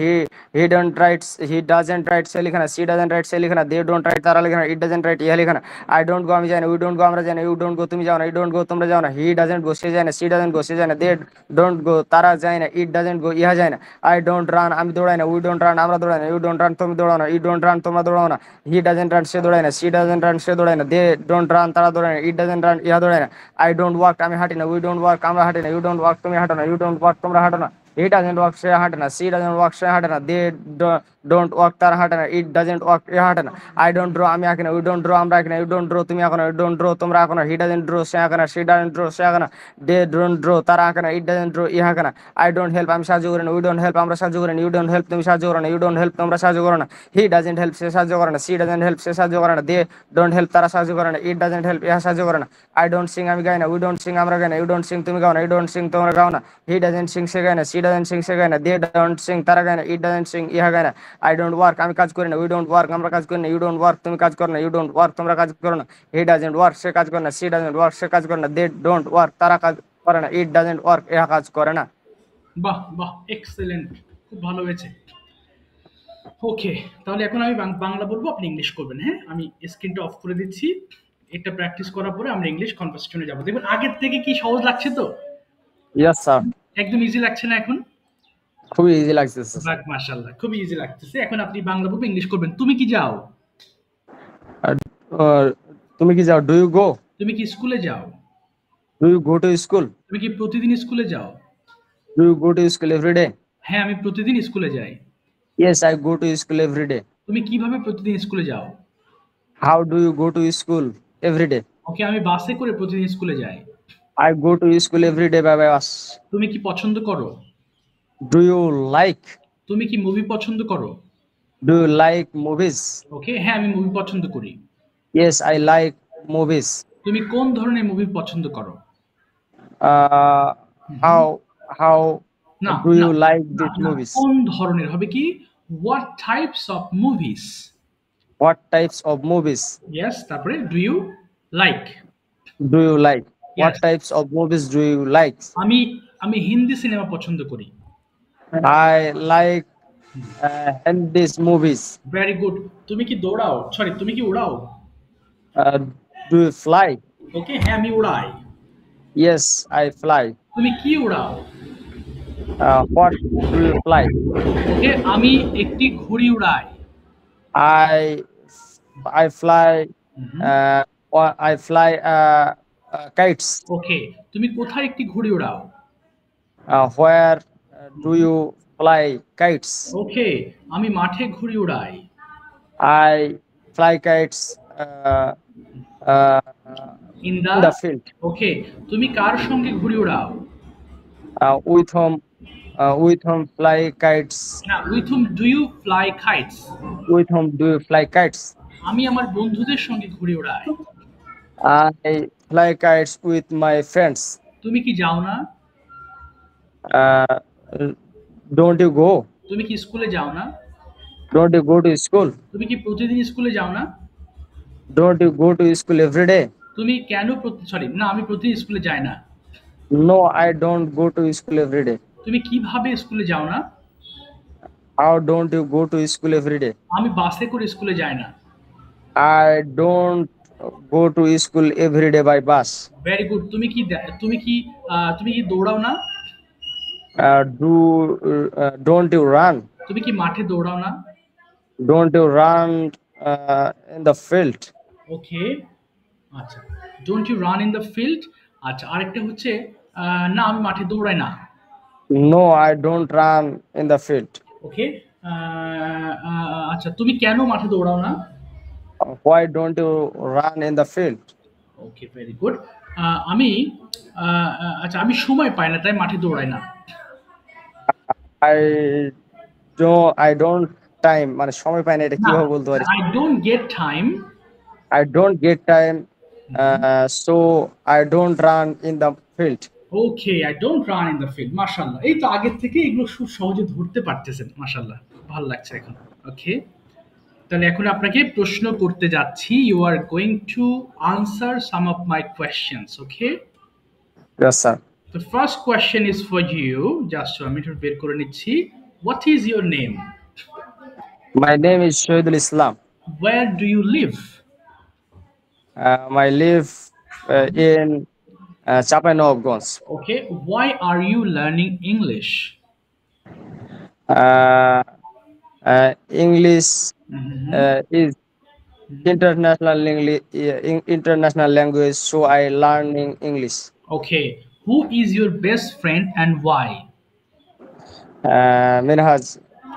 he don't write he doesn't write সে লিখে না, সি ডাজেন্ট রাইট সে লিখে না, দে ডোন্ট রাইট তারা লিখে না, ইট ডাজেন্ট রাইট ইহা লিখে না। আই ডোন্ট গো আমি যাই না, উই ডোন্ট গো আমরা যাই না, ইউ ডোন্ট গো তুমি যাও না, ইউ ডোন্ট গো তোমরা যাও না, হি ডাজেন্ট গো সে যায় না, সি ডাজেন্ট গো সে যায় না, দে ডোন্ট গো তারা যায় না, ইট ডাজেন্ট গো ইহা যায় না। আই ডোন্ট রান আমি দৌড়াই না, উই ডোন্ট রান আমরা দৌড়াই না, ইউ ডোন্ট রান তুমি দৌড়াও না, ইউ ডোন্ট রান তোমরা দৌড়াও না, হি ডাজেন্ট রান সে দৌড়ায় না, সি ডাজেন্ট রান সে দৌড়ায় না, দে ডোন্ট রান তারা দৌড়ায় না, ইট ডাজেন্ট রান ইহা দৌড়ায় না। আই ডোন্ট ওয়াক আমি হাঁটি না, উই ডোন্ট ওয়াক আমরা হাঁটি না, ইউ ডোন্ট ওয়াক তুমি হাঁটো না, ইউ ডোন্ট ওয়াক তোমরা হাঁটো না, হি ডাজেন্ট ওয়ার্ক সে হাঁটে না, সি ডাজেন্ট ওয়ার্ক সে হাঁটে না, দে ডোন্ট ওয়ার্ক তারা হাঁটে না, ইট ডাজেন্ট ওয়ার্ক এ হাঁটে না, আই ডোন্ট ড্র আমি আঁকি না, উই ডোন্ট ড্র আমরা আঁকি না, ইউ ডোন্ট ড্র তুমি আঁকো না, ইউ ডোন্ট ড্র তোমরা আঁকো না, হি ডাজেন্ট ড্র সে আঁকে না, সি ডাজেন্ট ড্র সে আঁকে না, দে ডোন্ট ড্র তারা আঁকে না, ইট ডাজেন্ট ড্র ই আঁকে না, আই ডোন্ট হেল্প আমি সাহায্য করি না, উই ডোন্ট হেল্প আমরা সাহায্য করি না, ইউ ডোন্ট হেল্প তুমি সাহায্য করো না, ইউ ডোন্ট হেল্প তোমরা সাহায্য করো না, হি ডাজেন্ট হেল্প সে সাহায্য করে না, সি ডাজেন্ট হেল্প সে সাহায্য করে না, দে ডোন্ট হেল্প তারা সাহায্য করে না, ইট ডাজেন্ট হেল্প ইহা সাহায্য করে না, আই ডোন্ট সিং আমি গাই না, উই ডোন্ট সিং আমরা গাই না, ইউ ডোন্ট সিং তুমি গাও না, ইউ ডোন্ট সিং তোমরা গাও না, হি ডাজেন্ট সিং সে গায় না, সি ডাজেন্ট সিং সে গায় না, দে ডোন্ট সিং তারা গায় না, ইট ডাজেন্ট সিং ইহা গায় না, আই ডোন্ট ওয়ার্ক আমি কাজ করি না, উই ডোন্ট ওয়ার্ক আমরা কাজ করি না, ইউ ডোন্ট ওয়ার্ক তুমি কাজ করো না, ইউ ডোন্ট ওয়ার্ক তোমরা কাজ করো না, হি ডাজেন্ট ওয়ার্ক সে কাজ করে না, সি ডাজেন্ট ওয়ার্ক সে কাজ করে না, দে ডোন্ট ওয়ার্ক তারা কাজ করে না, ইট ডাজেন্ট ওয়ার্ক ইহা কাজ করে না। বাহ বাহ, এক্সেলেন্ট, খুব ভালো হয়েছে। ওকে, তাহলে এখন আমি বাংলা বলবো, আপনি ইংলিশ করবেন। হ্যাঁ, আমি স্ক্রিনটা অফ করে দিচ্ছি। এটা প্র্যাকটিস করার পরে আমরা ইংলিশ কনভারসেশনে যাবো। দেখবেন আগের থেকে কি সহজ লাগছে তো? ইয়েস স্যার, একদম ইজি লাগছে না এখন? খুবই ইজি লাগতেছে স্যার। বাহ, মাশাআল্লাহ, খুবই ইজি লাগতেছে। এখন আপনি বাংলা বলবেন, ইংলিশ করবেন। তুমি কি যাও? আর তুমি কি যাও, ডু ইউ গো, তুমি কি স্কুলে যাও? Do you go to school, তুমি কি প্রতিদিন স্কুলে যাও? Do you go to school every day, হ্যাঁ, আমি প্রতিদিন স্কুলে যাই। Yes I go to school every day, তুমি কিভাবে প্রতিদিন স্কুলে যাও? How do you go to school every day, okay, আমি বাসে করে প্রতিদিন স্কুলে যাই। I go to school every day by bus, তুমি কি পছন্দ করো? ডু ইউ লাইক, তুমি কি মুভি পছন্দ করো? ডু ইউ লাইক মুভিজ, ওকে, হ্যাঁ, আমি মুভি পছন্দ করি। ইয়েস আই লাইক মুভিজ, তুমি কোন ধরনের মুভি পছন্দ করো? হাউ হাউ না, ডু না, ইউ লাইক না, দিস না, মুভিজ, কোন ধরনের হবে কি? What types of movies? What types of movies, yes, তারপরে do you like? Do you like, what yes, types of movies do you like, আমি আমি হিন্দি সিনেমা পছন্দ করি। I like Hindi movies, very good. তুমি কি দৌড়াও? সরি, তুমি কি উড়াও? ডু ইউ ফ্লাই, ওকে, হ্যাঁ, আমি উড়াই। ইয়েস আই ফ্লাই, তুমি কি উড়াও? হোয়াট ডু ইউ ফ্লাই, ওকে, আমি একটি ঘুড়ি উড়াই। I I fly hmm. or I fly kites. ওকে, তুমি কোথায় একটি ঘুড়ি উড়াও? Where do you fly kites? ওকে, আমি মাঠে ঘুড়ি উড়াই। I fly kites uh, in in the the field. Okay, তুমি কার সঙ্গে ঘুড়ি উড়াও? With whom fly kites? না, with whom do you fly kites? With whom do you fly kites? আমি আমার বন্ধুদের সঙ্গে ঘুড়ি উড়াই। I fly kites with my friends. তুমি কি যাও না? Uh, don't you go? তুমি কি স্কুলে যাও না? Don't you go to school? তুমি কি প্রতিদিন স্কুলে যাও না? Don't you go to school every day? তুমি কেন সরি, না, আমি প্রতিদিন স্কুলে যাই না। No, I don't go to school every day. তুমি কিভাবে স্কুলে যাও না? How don't you go to school every day? আমি বাসে করে স্কুলে যাই না। I don't go to school every day by bus. Very good. তুমি কি দৌড়াও না? Don't you run? তুমি কি মাঠে দৌড়াও না? Don't you run in the field? Okay, আচ্ছা, don't you run in the field. আচ্ছা, আরেকটা হচ্ছে না, আমি মাঠে দৌড়াই না। No, I don't run in the field. Okay, আচ্ছা, তুমি কেন মাঠে দৌড়াও না? Why don't you run in the field? Okay, very good. আমি আচ্ছা, আমি সময় পাই না, তাই মাঠে দৌড়াই না। I don't time মানে সময় পাই না, এটা না, কিভাবে বলতে পারি? I don't get time. I don't get time, so I don't run in the field. Okay, I don't run in the field. মাশাআল্লাহ, এই তো আগের থেকে এগুলো খুব সহজে ধরতে পারতেছেন। মাশাআল্লাহ, ভালো লাগছে এখন। ওকে, তাহলে এখন আপনাকে প্রশ্ন করতে যাচ্ছি। You are going to answer some of my questions. Okay, Yes, sir. The first question is for you. Just আমি একটু বের করে নিচ্ছি। What is your name? My name is Shohidul Islam. Where do you live? I live in Chapanogons. Okay, why are you learning English? English Mhm. is international language, so I learning English. Okay, who is your best friend and why? Minhaj,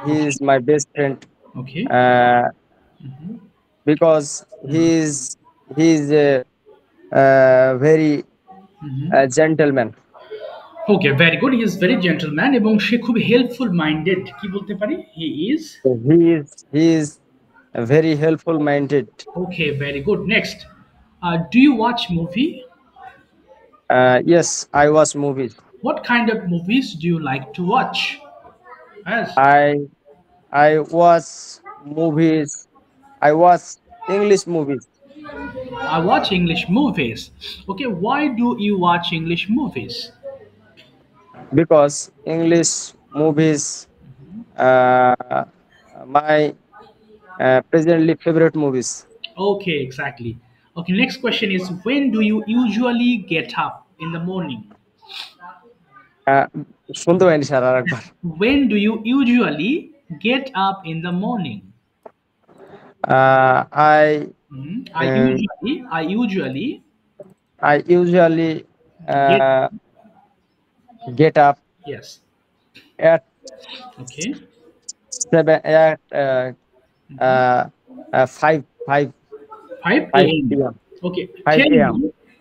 he Okay. is my best friend Okay. uh, Mhm. because Mhm. he is a very Mhm. gentleman. Okay, very good. He is very gentleman এবং সে খুব helpful minded. কি বলতে পারি? He is He is very helpful minded. Okay, very good. Next, do you watch movie? Yes, I watch movies. What kind of movies do you like to watch? হ্যাঁ, I I watch movies. I watch English movies I watch English movies. Okay, why do you watch English movies? because English movies uh, my presently favorite movies. Okay, exactly. Okay, next question is, when do you usually get up in the morning? Uh, শুনতে পাইনি sir আরেকবার। When do you usually get up in the morning? I Mhm. uh, I usually I usually get, uh, get up yes. at Okay. seven at Mhm. uh, 5 5 5 a.m. p.m. Okay, 5 a.m.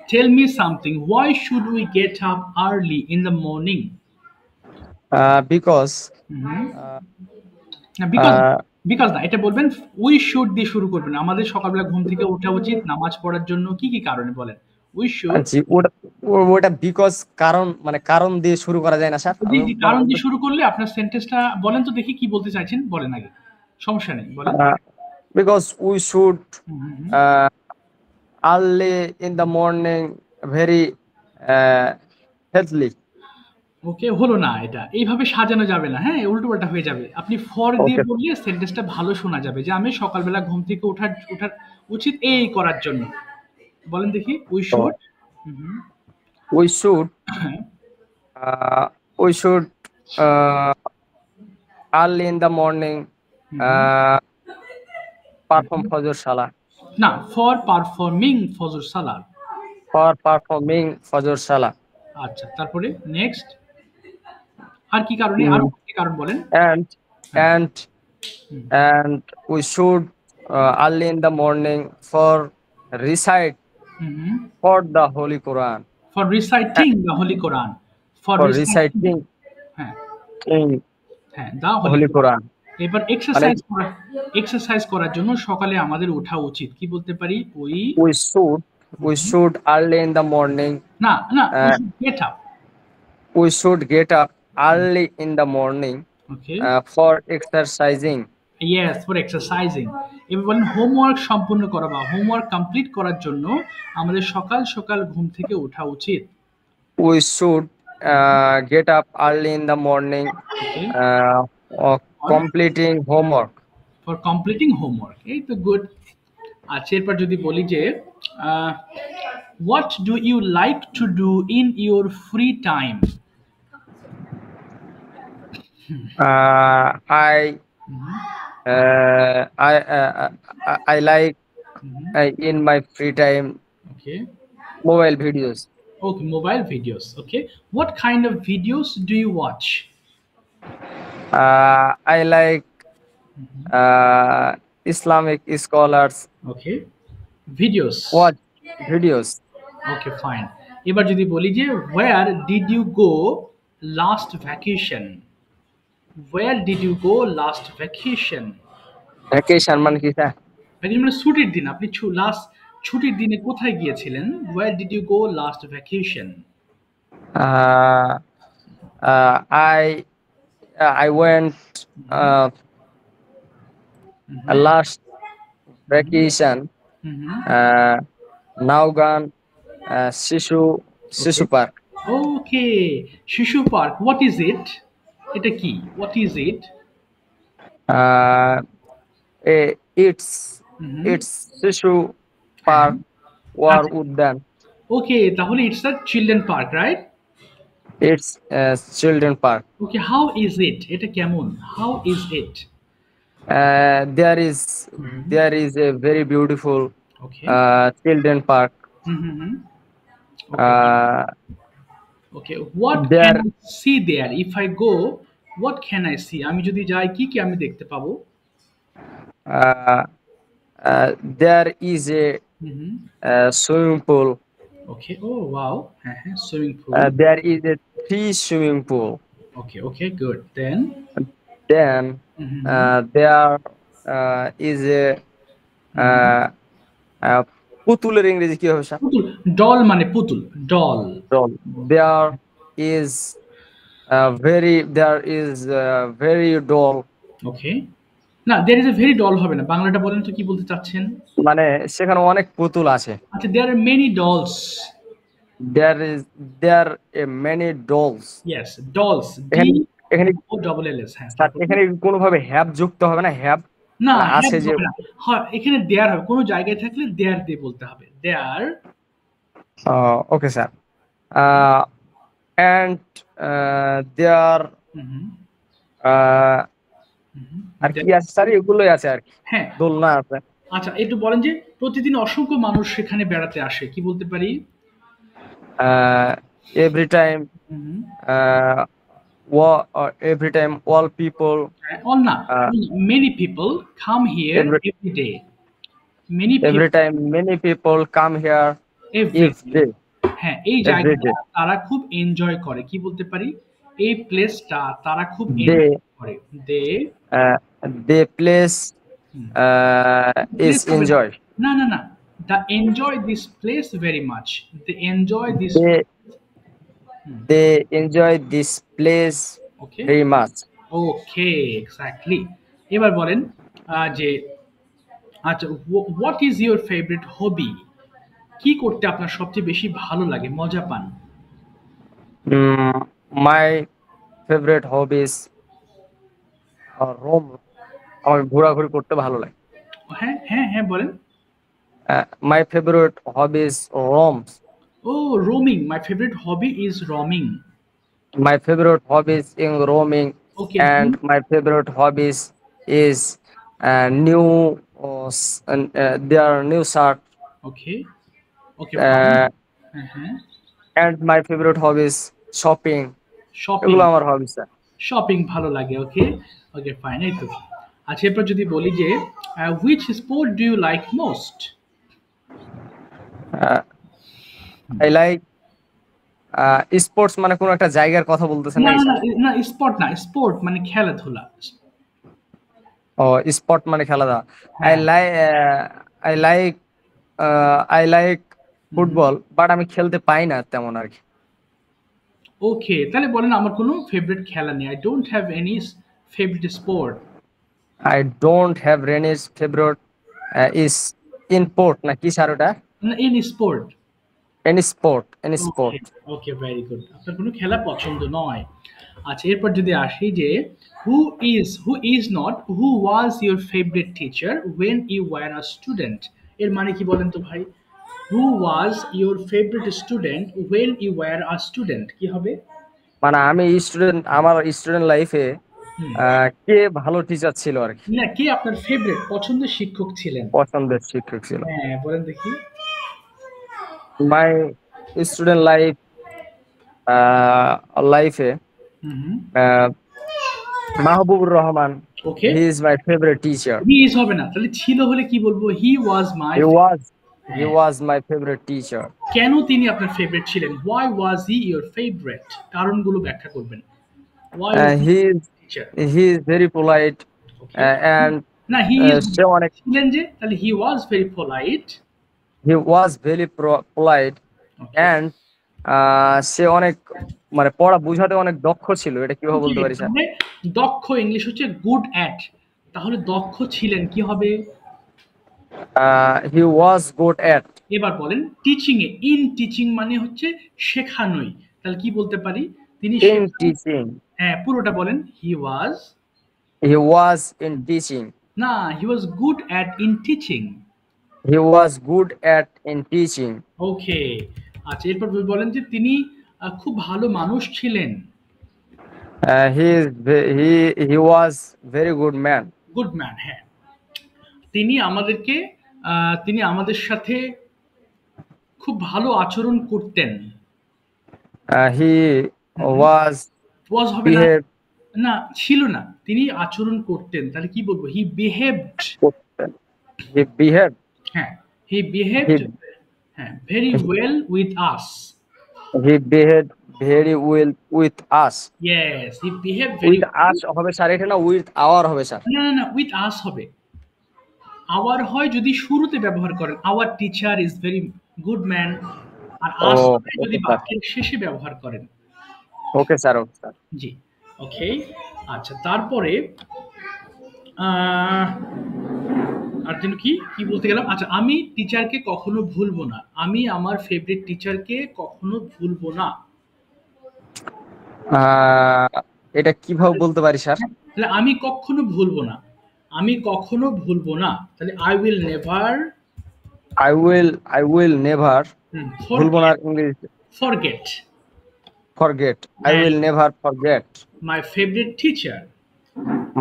tell me something. Why should we get up early in the morning? Because Mhm. uh, না, because uh, because না, এটা বলবেন we should দিয়ে শুরু করবেন। আমাদের সকালবেলা ঘুম থেকে ওঠা উচিত নামাজ পড়ার জন্য। কি কি কারণে বলেন? উই শুড, জি ওটা বিকজ কারণ মানে কারণ দিয়ে শুরু করা যায় না স্যার জি আমি জি, মানে কারণ বলতে দিয়ে শুরু করলে আপনার সেন্টেন্সটা বলেন তো দেখি কি বলতে চাইছেন, বলেন আগে। সমস্যা নেই, বলেন। because we should hmm, hmm, hmm. uh, early in the morning very uh, healthy. ওকে, হলো না এটা। এইভাবে সাজানো যাবে না, হ্যাঁ? উল্টোপাল্টা হয়ে যাবে। আপনি ফর দিয়ে Okay. বললে সেন্টেন্সটা ভালো শোনা যাবে যে আমি সকালবেলা ঘুম থেকে ওঠার উচিত এই করার জন্য। বলেন দেখি, we So should. Hmm, hmm. we should হ্যাঁ। uh, we should uh, early in the morning hmm, hmm. uh, hmm, perform hmm. Fajr Salah না, ফর পারফর্মিং ফজর সালাত। for performing Fajr Salah. আচ্ছা, তারপরে নেক্সট আর কি কারণে, আরো Mm, কি কারণ বলেন? and হ্যাঁ। and hmm, and we should early in the morning for recite hmm, hmm. for the Holy Quran. For Uh, reciting the Holi Quran. For for reciting, reciting হ্যাঁ, in হ্যাঁ, the Holi Holy Quran. Quran. এবার মানে exercise করার জন্য সকালে আমাদের ওঠা উচিত। কি বলতে পারি? ওই, we should early in the morning না, না, we uh, should get up. we should get up early in the morning okay, for exercising. Yes, for exercising. এবার বলেন হোমওয়ার্ক সম্পূর্ণ করা বা হোমওয়ার্ক কমপ্লিট করার জন্য আমাদের সকাল সকাল ঘুম থেকে ওঠা উচিত। We should get up early in the morning okay, of for completing homework. Completing homework. এই তো গুড। আচ্ছা, এরপর যদি বলি যে what do you like to do in your free time? I I like in my free time okay, mobile videos. Okay, mobile videos. Okay, what kind of videos do you watch? I like Islamic scholars okay, videos. watch videos. Okay, fine. এবার যদি বলি যে where did you go last vacation? Where did you go last vacation? Vacation মানে কি sir? Vacation মানে ছুটির দিন। আপনি লাস্ট ছুটির দিনে কোথায় গিয়েছিলেন? Where did you go last vacation? Uh, I went last vacation uh, Naugan okay, Shishu Park. Okay, Shishu Park. What is it? এটা কি? What is it? Uh, it's Shishu হ্যাঁ, Park or আচ্ছা, Uddan. ওকে, তাহলে it's a children park, right? It's children park. Okay, how is it? এটা কেমন? How is it? There is a very beautiful okay, children park. Hmm, hmm, hmm. Okay, Uh, okay, what can there I see there if I go what can I see, আমি যদি যাই কি কি আমি দেখতে পাবো? Uh, there is a hmm hmm. swimming pool. Okay, ও wow, হ্যাঁ হ্যাঁ, swimming pool. There is a three swimming pool. Okay okay, good, then? Then hmm hmm hmm there is a hmm hmm. uh, পুতুলের ইংরেজি কি হবে sir? পুতুল, doll মানে পুতুল, doll. Doll. Is there is very doll. Okay, না there is a very doll হবে না, বাংলাটা বলেন তো কি বলতে চাচ্ছেন? মানে সেখানে অনেক পুতুল আছে। আচ্ছা, there are many dolls. There a many dolls. Yes, dolls, D এখানে এখানে ও ডবল এল এস, হ্যাঁ, স্যার তারপর? এখানে কোনোভাবে হ্যাভ যুক্ত হবে না? হ্যাভ না, মানে হ্যাভ আছে যে। হবে না। হয় এখানে দেয়ার হবে, কোনো জায়গায় থাকলে দেয়ার দিয়ে বলতে হবে, there. Okay sir. And there hmm hmm uh, hmm hmm. আর কি আছে স্যার? এগুলোই আছে আর কি। হ্যাঁ, দোলনা আছে। আচ্ছা একটু বলেন যে প্রতিদিন অসংখ্য মানুষ সেখানে বেড়াতে আসে, কি বলতে পারি? Every time hmm. uh, every time all people all না, uh, many people come here every every day, many every people time many people come here every each day. day. হ্যাঁ, এই Every জায়গাটা day তারা খুব enjoy করে, কি বলতে পারি? এই প্লেসটা তারা খুব they এনজয় করে, they. uh, they place place is হবে না, enjoy. না না না, the enjoy this place very much, they enjoy this. they they enjoy this place okay very much. Okay, exactly. এবার বলেন যে আচ্ছা, what is your favourite hobby, কি করতে আপনার সবচেয়ে বেশি ভালো লাগে, মজা পান? My favorite hobbies roam. আমার ঘোরাঘুরি করতে ভালো লাগে। হ্যাঁ হ্যাঁ হ্যাঁ, বলেন। My favorite hobbies roams. O, roaming, my favourite hobby is roaming. My favorite hobbies in roaming, okay, and my favorite hobbies is new their new shirt. Okay okay, fine. uh, হ্যাঁ হ্যাঁ, and my favorite hobbies shopping. Shopping, এগুলো আমার হবি sir. Shopping ভালো লাগে, ওকে ওকে, fine, এই তো। আচ্ছা, এরপর যদি বলি যে which sport do you like most? I like sports মানে কোন একটা জায়গার কথা বলতেছেন না নাকি না না স্যার? না, স্পোর্ট না, স্পোর্ট মানে খেলাধুলা। ও, স্পট মানে খেলাধুলা। আই হ্যাঁ। Like I like I like football, but আমি খেলতে পাই না তেমন আর কি। ওকে, তাহলে বলেন আমার কোনো ফেভারিট খেলা নেই, I don't have any favourite sport. I don't have Rhaenys favourite is in port না কি স্যার ওটা? না, in sport. Any okay sport. Okay, very good, আপনার কোনো খেলা পছন্দ নয়। আচ্ছা, এরপর যদি আসি যে who is not who was your favourite teacher when you were a student, এর মানে কি বলেন তো ভাই? Who was your favourite student when you were a student, কি হবে? মানে আমি স্টুডেন্ট, আমার স্টুডেন্ট লাইফে হুম, কে ভালো টিচার ছিল আর কি, না, কে আপনার ফেভারিট পছন্দের শিক্ষক ছিলেন? পছন্দের শিক্ষক ছিল। হ্যাঁ, বলেন দেখি। মাই স্টুডেন্ট লাইফে hmm hmm, Mahbubur Rahman, okay. He is my favourite teacher. He is হবে না, তাহলে ছিল হলে কি বলবো? হি ওয়াজ মাই। হি ওয়াজ হি হ্যাঁ, ওয়াজ মাই ফেভারিট টিচার। কেন তিনি আপনার ফেভারিট ছিলেন? Why was he your favourite, কারণগুলো ব্যাখ্যা করবেন। Why was he is teacher? He is very polite okay, and না, হি ইজ সে অনেক ছিলেন যে, তাহলে he was very polite. He was very polite okay, and সে অনেক মানে পড়া বুঝাতে অনেক দক্ষ ছিল। এটা কিভাবে ওকে, বলতে পারি স্যার? তাহলে দক্ষ ইংলিশ হচ্ছে গুড অ্যাট, তাহলে দক্ষ ছিলেন কি হবে? হি ওয়াজ গুড অ্যাট। এবার বলেন টিচিং এ, ইন টিচিং মানে হচ্ছে শেখানোই, তাহলে কি বলতে পারি? তিনি ইন শেখান। টিচিং। হ্যাঁ, পুরোটা বলেন, হি ওয়াজ। হি ওয়াজ ইন টিচিং। না, he was good at in teaching. He was good at in teaching. Okay, আচ্ছা, এরপর বলেন যে তিনি খুব ভালো মানুষ ছিলেন। He is he was very good man. Good man, হ্যাঁ। তিনি আমাদেরকে তিনি আমাদের সাথে খুব ভালো আচরণ করতেন। হি ওয়াজ ওয়াজ হবে না, বিহেভ না, ছিল না। তিনি আচরণ করতেন। তাহলে কি বলবো? হি বিহেভড। হি বিহেভ হ্যাঁ, হি হি বিহেভড হ্যাঁ, very well with us. He behave very well with us. Yes, he behave very with well. Us হবে স্যার, এটা না উইথ আওয়ার হবে স্যার। না, না, না, উইথ আস হবে। আওয়ার হয় যদি শুরুতে ব্যবহার করেন। Our teacher is very good man. আর ও আস হয় যদি ওকে স্যার, বাক্যের শেষে ব্যবহার করেন। Okay sir, okay sir. জি, ওকে। আচ্ছা, তারপরে আহ আর যেন কি, কি বলতে গেলাম? আচ্ছা, আমি টিচারকে কখনো ভুলবো না। আমি আমার ফেভারিট টিচারকে কখনো ভুলবো না। আহ, এটা কিভাবে বলতে পারি স্যার? তাহলে আমি কখনো ভুলবো না। আমি কখনো ভুলবো না। তাহলে I will never I will never, ভুলবো না forget. English, forget forget. I will never forget my favourite teacher.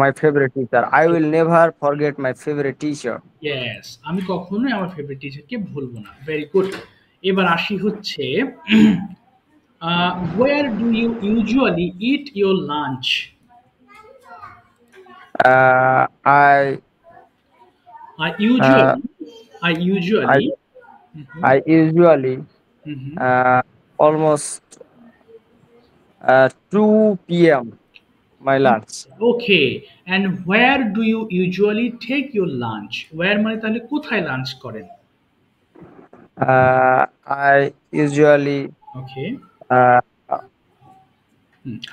My favourite teacher. I will never forget my favourite teacher. Yes, আমি কখনোই আমার ফেভারিট টিচারকে ভুলবো না। Very good. এবার আসি হচ্ছে where do you usually eat your lunch? I I usually, I I usually, I usually mhm. Almost 2 p.m. my lunch. Okay. And where do you usually take your lunch? Where মানে তাহলে কোথায় lunch করেন? I usually Okay. uh,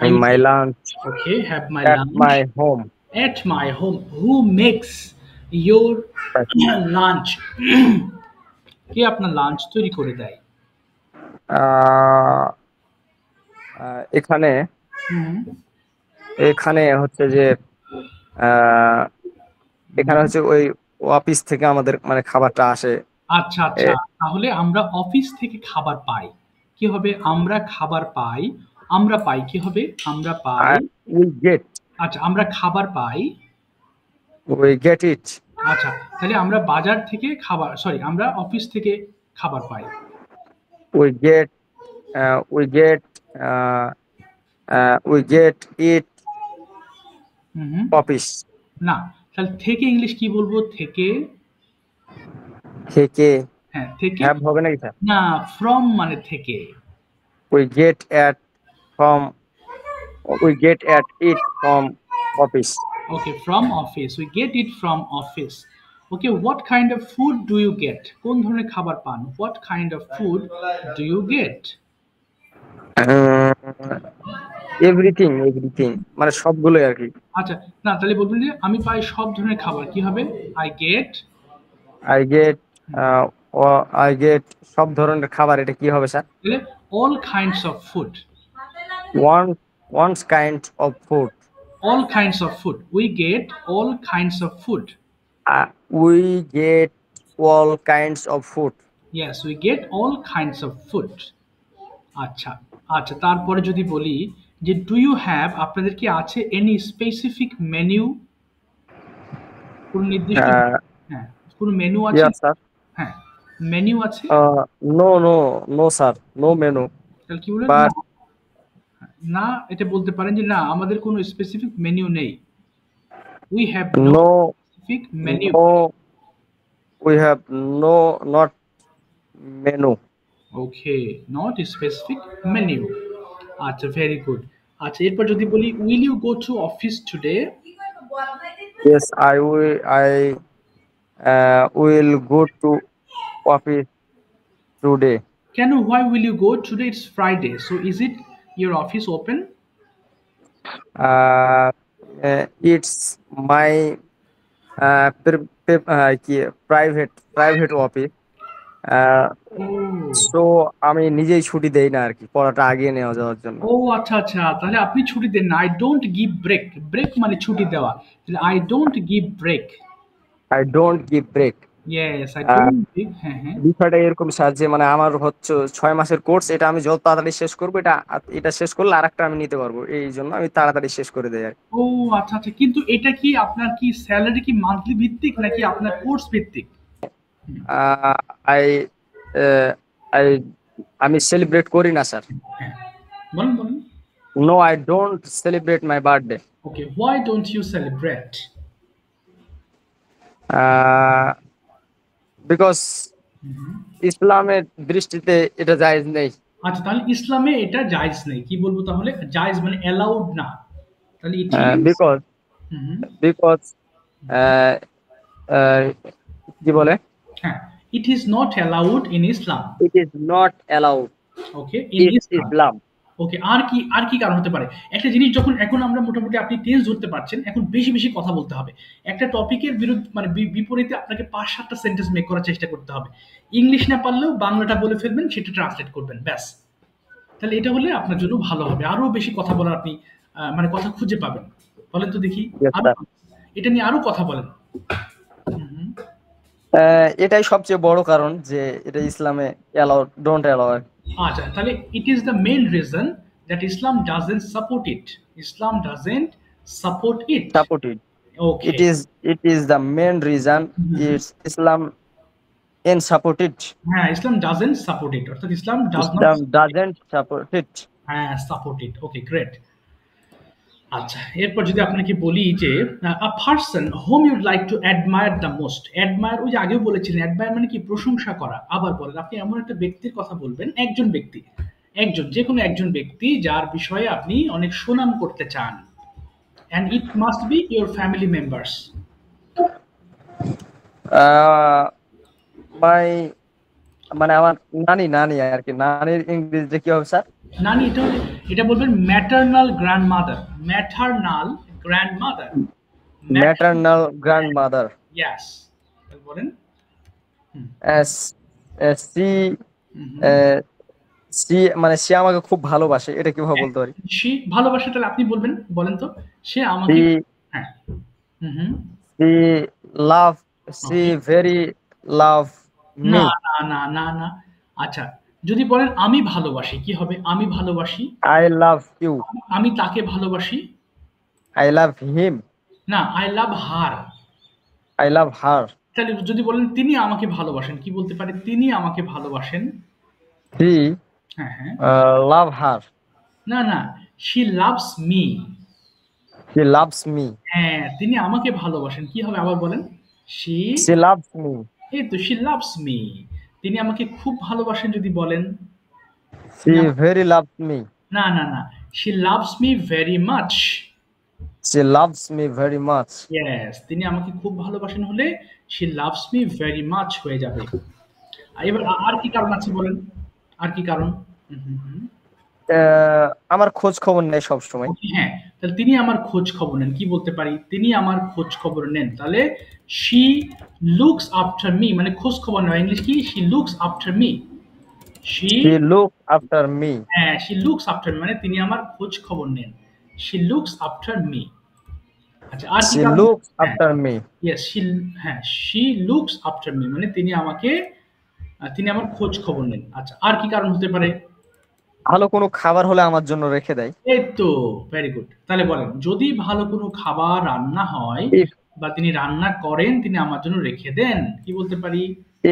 I my usually, lunch okay, have my at my lunch home. at my home. Who makes your lunch? কে আপনার lunch তৈরি করে দেয়? আহ, এখানে হুম, এখানে হচ্ছে যে আহ, এখানে হুম। হচ্ছে ওই অফিস থেকে আমাদের মানে খাবারটা আসে। আচ্ছা, আচ্ছা। তাহলে আমরা অফিস থেকে খাবার পাই। কি হবে? আমরা খাবার পাই। আমরা পাই কি হবে? আমরা পাই। উই গেট আচ্ছা, আমরা খাবার পাই। উই গেট ইট আচ্ছা, তাহলে আমরা বাজার থেকে খাবার, সরি, আমরা অফিস থেকে খাবার পাই। We get we get we get it hmm, hmm. Office না, তাহলে থেকে ইংলিশ কি বলবো? থেকে, থেকে। হ্যাঁ, থেকে। হ্যাভ হবে নাকি স্যার? না, ফ্রম মানে থেকে। We get at from we get at it from office. Okay, from office. We get it from office. Okay, what kind of food do you get? কোন ধরনের খাবার পান? What kind of food do you get? Everything everything মানে সবগুলোই আর কি। আচ্ছা, না, তাহলে বলবেন যে আমি পাই সব ধরনের খাবার। কি হবে? I get, I get I get সব ধরনের খাবার, এটা কি হবে স্যার? তাহলে all kinds of food. One once kind of food. All kinds of food. We get all kinds of food. We get all kinds of food. Yes, we get all kinds of food. আচ্ছা, আচ্ছা, তারপরে যদি বলি যে do you have, আপনাদের কি আছে any specific menu? কোন নির্দিষ্ট, হ্যাঁ, কোন মেনু আছে? Yes sir. হ্যাঁ, মেনু আছে। No no no sir, no menu. তাহলে কি বলেন? না, বাট না, এটা বলতে পারেন যে না, আমাদের কোনো স্পেসিফিক মেনু নেই। We have no no specific menu. No we have no not menu. Okay, not a specific menu. আচ্ছা, ভেরি গুড। আচ্ছা, এরপর যদি বলি will you go to office today? Yes I will go to office today. কেন? Why will you go today? It's Friday, so is it your office open? It's my কি private office. ও, so আমি নিজেই ছুটি দেই না আর কি, পড়াটা আগিয়ে নেওয়া যাওয়ার জন্য। ও, আচ্ছা, আচ্ছা, তাহলে আপনি ছুটি দেন না। I don't give break. Break মানে ছুটি দেওয়া। তাহলে I don't give break. I don't give break. Yes, I don't give, হ্যাঁ, হ্যাঁ। বিষয়টা এরকম স্যার যে মানে আমার হচ্ছে 6 মাসের কোর্স, এটা আমি যত তাড়াতাড়ি শেষ করবো, এটা এটা শেষ করলে আরেকটা আমি নিতে পারবো, এই জন্য আমি তাড়াতাড়ি শেষ করে দেই আর কি। ও, আচ্ছা, আচ্ছা, কিন্তু এটা কি আপনার কি স্যালারি কি মান্থলি ভিত্তিক নাকি আপনার কোর্স ভিত্তিক? আই আই আমি সেলিব্রেট করি না স্যার। হ্যাঁ, বলুন, বলুন। No, I don't celebrate my birthday. Okay, why don't you celebrate? Uh, because ইসলামের দৃষ্টিতে এটা জায়েজ নেই। আচ্ছা, তাহলে ইসলামে এটা জায়েজ নেই। কি বলবো তাহলে? জায়েজ মানে অ্যালাউড না। তাহলে it is because hmm, because কি বলে, হ্যাঁ, it is not allowed in Islam. It is not allowed okay, in in Islam. Islam. Okay, আর কি কারণ হতে পারে? একটা জিনিস যখন এখন আমরা মোটামুটি আপনি টেন্স ধরতে পারছেন, এখন বেশি বেশি কথা বলতে হবে। একটা টপিকের বিরুদ্ধে মানে বিপরীতে আপনাকে ৫-৭টা সেন্টেন্স মেক করার চেষ্টা করতে হবে। ইংলিশ না পারলেও বাংলাটা বলে ফেলবেন, সেটা ট্রান্সলেট করবেন, ব্যাস। তাহলে এটা হলে আপনার জন্য ভালো হবে। আরো বেশি কথা বলার আপনি মানে কথা খুঁজে পাবেন। বলেন তো দেখি, Yes, আরো sir. এটা নিয়ে আরো কথা বলেন। হুম। এটাই সবচেয়ে বড় কারণ যে এটা ইসলামে অ্যালাউড, ডোন্ট অ্যালাউ। আচ্ছা, তাহলে it is the main reason that Islam doesn't support it. Islam doesn't support it. Supported, okay. it is the main reason it's Islam unsupported. হ্যাঁ, ইসলাম ডাজন্ট সাপোর্ট ইট, অর্থাৎ Islam does not Islam doesn't support it. হ্যাঁ support it. Okay, great. আচ্ছা, এরপর যদি আপনাকে বলি যে a person whom you like to admire the most. Admire ওই যে আগেও বলেছিলেন, অ্যাডমায়ার মানে কি? প্রশংসা করা। আবার বলেন, আপনি এমন একটা ব্যক্তির কথা বলবেন, একজন ব্যক্তি, একজন যেকোনো একজন ব্যক্তি যার বিষয়ে আপনি অনেক সুনাম করতে চান। And it must be your family members. Ah, my মানে আমার নানি আর কি। নানির ইংরেজিতে কি হবে স্যার? নানি, এটা বলবেন maternal grandmother. Maternal grandmother. Maternal grandmother. Yes. বলেন। হুম, সি হুম, সি মানে সে আমাকে খুব ভালোবাসে, এটা কিভাবে হ্যাঁ, বলতে পারি? সে ভালোবাসে, তাহলে আপনি বলবেন, বলেন তো। সে সি আমাকে হ্যাঁ, হুম, হুম, সি লাভ সি ওকে। ভেরি লাভ না, মি। না, না, না, না। আচ্ছা, যদি বলেন আমি ভালোবাসি, কি হবে? আমি ভালোবাসি। I love you. আমি তাকে ভালোবাসি। I love him. না, I love her. I love হার। তাহলে যদি বলেন তিনি আমাকে ভালোবাসেন, কি বলতে পারে? তিনি আমাকে ভালোবাসেন। হি হ্যাঁ, হ্যাঁ। লাভ হার। না, না, she loves me. He loves me. হ্যাঁ, তিনি আমাকে ভালোবাসেন। কি হবে? আবার বলেন। she C loves me. এই তো she loves me. তিনি আমাকে খুব ভালোবাসেন যদি বলেন। সি তিনি আমাকে ভেরি লাভস মি। না, না, না। she loves me very much. C loves me very much. Yes, তিনি আমাকে খুব ভালোবাসেন হলে she loves me very much হয়ে যাবে। এবার আর কি কারণ আছে বলেন? আর কি কারণ? হুম, হুম, হুম। আমার খোঁজ খবর নেই সব সময়। ওকে, হ্যাঁ, তাহলে তিনি আমার খোঁজ খবর নেন। কি বলতে পারি? তিনি আমার খোঁজ খবর নেন। তাহলে she looks after me মানে খোঁজ খবর নেওয়া। ইংলিশ কি? she looks after me. she she look after me. হ্যাঁ, she looks after me মানে তিনি আমার খোঁজ খবর নেন। she looks after me. আচ্ছা, আর কি সি কারণ? লুক হ্যাঁ, আফটার মি। yes, হ্যাঁ, she looks after me মানে তিনি আমাকে তিনি আমার খোঁজ খবর নেন। আচ্ছা, আর কি কারণ হতে পারে? ভালো কোনো খাবার হলে আমার জন্য রেখে দেয়। এই তো, ভেরি গুড। তাহলে বলেন, যদি ভালো কোনো খাবার রান্না হয় ইফ বা তিনি রান্না করেন, তিনি আমার জন্য রেখে দেন। কি বলতে পারি?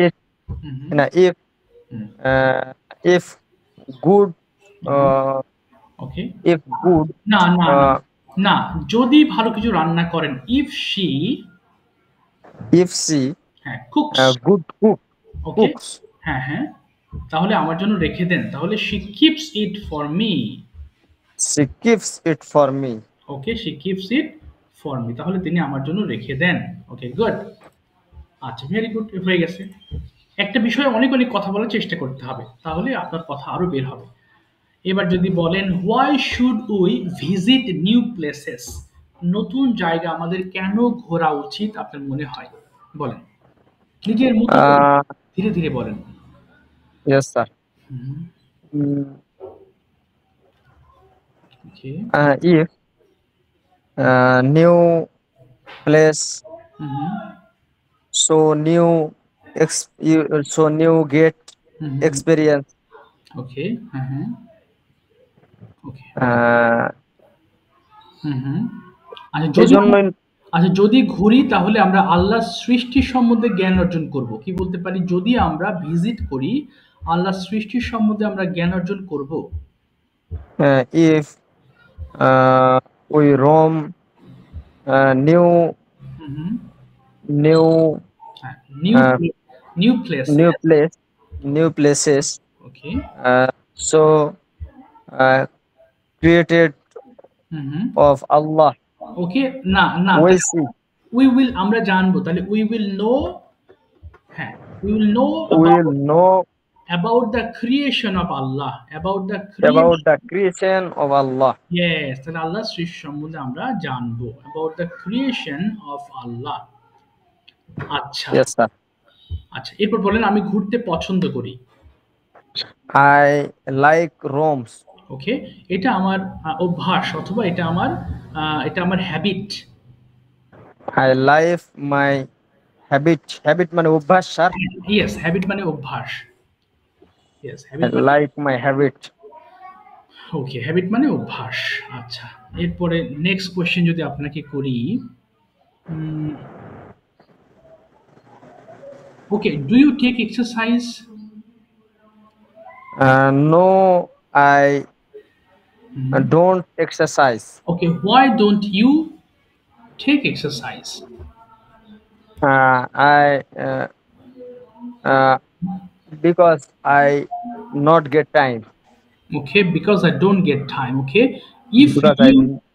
ইফ হুম, হুম, না if hmm, if good hmm, okay. If good না, না, না, না। যদি ভালো কিছু রান্না করেন, ইফ শি ইফ সি হ্যাঁ cooks, good cook okay, cooks হ্যাঁ, হ্যাঁ, তাহলে আমার জন্য রেখে দেন। তাহলে she keeps it for me. She keeps it for me. Okay, she keeps it for me তাহলে তিনি আমার জন্য রেখে দেন। Okay, good. আচ্ছা, ভেরি গুড, হয়ে গেছে। একটা বিষয়ে অনেক অনেক কথা বলার চেষ্টা করতে হবে, তাহলে আপনার কথা আরো বের হবে। এবার যদি বলেন, why should we visit new places? নতুন জায়গা আমাদের কেন ঘোরা উচিত আপনার মনে হয়? বলেন, নিজের মতো করে ধীরে ধীরে বলেন। Yes sir. Hmm, okay. If new place hmm, so new so new get hmm, hmm, experience. ওকে, হ্যাঁ, হ্যাঁ, ওকে, আহ, হুম, হুম। আচ্ছা, এজন্যই যদি ঘুরি তাহলে আমরা আল্লাহর সৃষ্টির সম্বন্ধে জ্ঞান অর্জন করব। কি বলতে পারি? যদি আমরা ভিজিট করি, আল্লাহর সৃষ্টির সম্বন্ধে আমরা জ্ঞান অর্জন করব। if We roam new hmm. new হ্যাঁ, new uh, new place. new place, new places. Okay. So created hmm. of Allah. ওকে, না, না, We তাহলে see, উই উইল আমরা জানবো। তাহলে উই উইল নো, হ্যাঁ, we will know we'll know about the creation of Allah, about the about creation. the creation of Allah. Yes, তাহলে আল্লাহর সৃষ্টি সম্বন্ধে আমরা জানবো। about the creation of Allah। আচ্ছা, Yes, sir. আচ্ছা। এরপর বলেন আমি ঘুরতে পছন্দ করি। I like rooms. ওকে, এটা আমার অভ্যাস অথবা এটা আমার habit. I like my habit. Habit মানে অভ্যাস, স্যার। ইয়েস, হ্যাবিট মানে অভ্যাস। ইয়েস, I হ্যাবিট মানে, like my habit. Okay, habit মানে অভ্যাস। আচ্ছা, এরপরে নেক্সট কোয়েশ্চেন যদি আপনাকে করি, okay, do you take exercise? No, I don't exercise. Okay, why don't you take exercise? I uh, because I not get time. Okay, because I don't get time. Okay, Because I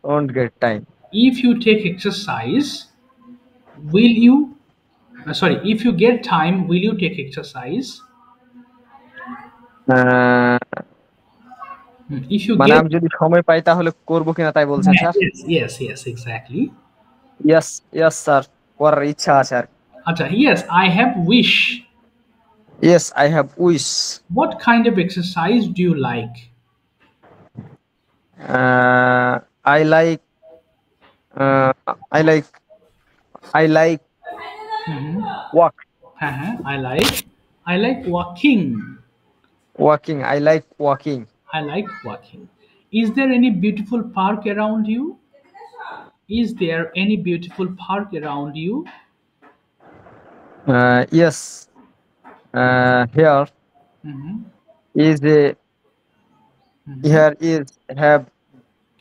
don't get time. if you take exercise, will you? Sorry, if you get time, will you take exercise? Uh, If you মানে get, আমি যদি সময় পাই তাহলে করব কিনা তাই বলছেন, sir? yes, exactly. Yes, yes, sir, করার ইচ্ছা আছে আর। Acha, yes, I have wish. Yes, I have wish. What kind of exercise do you like? I like uh, I like I like walk I like walking. walking. I like walking. I like walking. Is there any beautiful park around you? Is there any beautiful park around you? Yes, here Mhm. is a here is have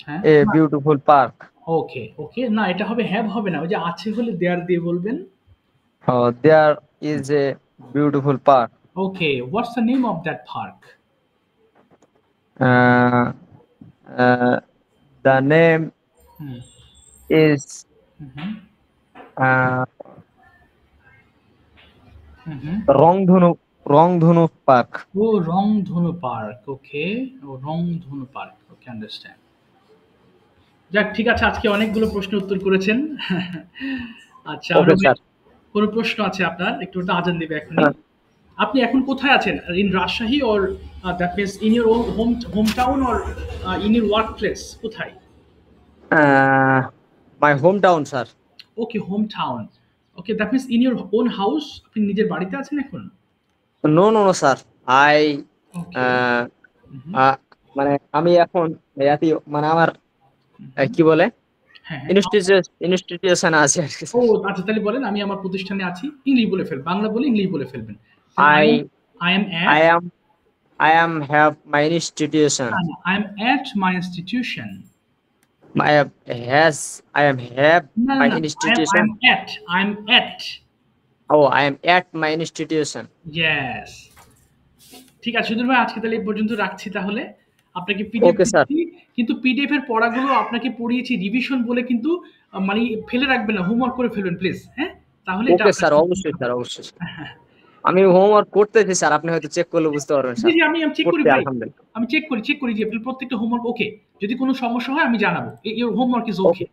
হ্যাঁ, a না, beautiful park. ওকে, ওকে, না, এটা হবে have হবে না। ওই যে আছে হলে দেয়ার দিয়ে বলবেন। There is a beautiful park. Okay, what's the name of that park? Uh, uh, the name is uh, Rongdhunu Park. ও, রংধনু পার্ক। ওকে, ও রংধনু পার্ক। ওকে, আন্ডারস্ট্যান্ড। যাক, ঠিক আছে, আজকে অনেকগুলো প্রশ্ন উত্তর করেছেন। আচ্ছা, আরো Okay, sir. কোনো প্রশ্ন আছে আপনার? একটু তো আজান দিবে এখনই। আপনি এখন কোথায় আছেন? In Rajshahi or that means in your home town or in your work place? কোথায়? My hometown, sir. Okay, home town. Okay, that means in your own house? আপনি নিজের বাড়িতে আছেন এখন? No, sir. I ওকে। মানে আমি এখন মানে আমার কি বলে হ্যাঁ, ইনস্টিটিউশন আছে আর কি। ও আচ্ছা, তাহলে বলেন আমি আমার প্রতিষ্ঠানে আছি। ইংলিশ বলে ফেল, বাংলা বলে ইংলিশ বলে ফেলবেন। I I am I at, am I am have my institution. I am at my institution. I am have না, না, my না, institution. I am at. Oh, I am at my institution. Yes. ঠিক আছে সুধীর ভাই, আজকে তাহলে এই পর্যন্ত রাখছি তাহলে। আপনাকে পিডিএফ Okay, sir. দিচ্ছি, কিন্তু পিডিএফ এর পড়াগুলো আপনাকে পড়িয়েছি রিভিশন বলে, কিন্তু মানে ফেলে রাখবেন না, হোমওয়ার্ক করে ফেলবেন প্লিজ। হ্যাঁ, তাহলে এটা Okay, আপনার sir. অবশ্যই, স্যার, অবশ্যই। আমি হোমওয়ার্ক করতেছি, স্যার, আপনি হয়তো চেক করলে বুঝতে পারবেন, জি, স্যার। জি, আমি চেক করি করতে ভাই। আলহামদুলিল্লাহ। আমি চেক করি যে আপনার প্রত্যেকটা হোমওয়ার্ক ওকে। যদি কোনো সমস্যা হয় আমি জানাবো। Your homework is okay.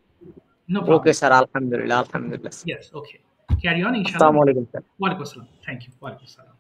No problem. Okay, sir, আলহামদুলিল্লাহ, আলহামদুলিল্লাহ। Yes, okay. ক্যারি অন ইনশাআল্লাহ। আসসালামু আলাইকুম, স্যার। ওয়ালাইকুম আসসালাম। Thank you. ওয়ালাইকুম আসসালাম।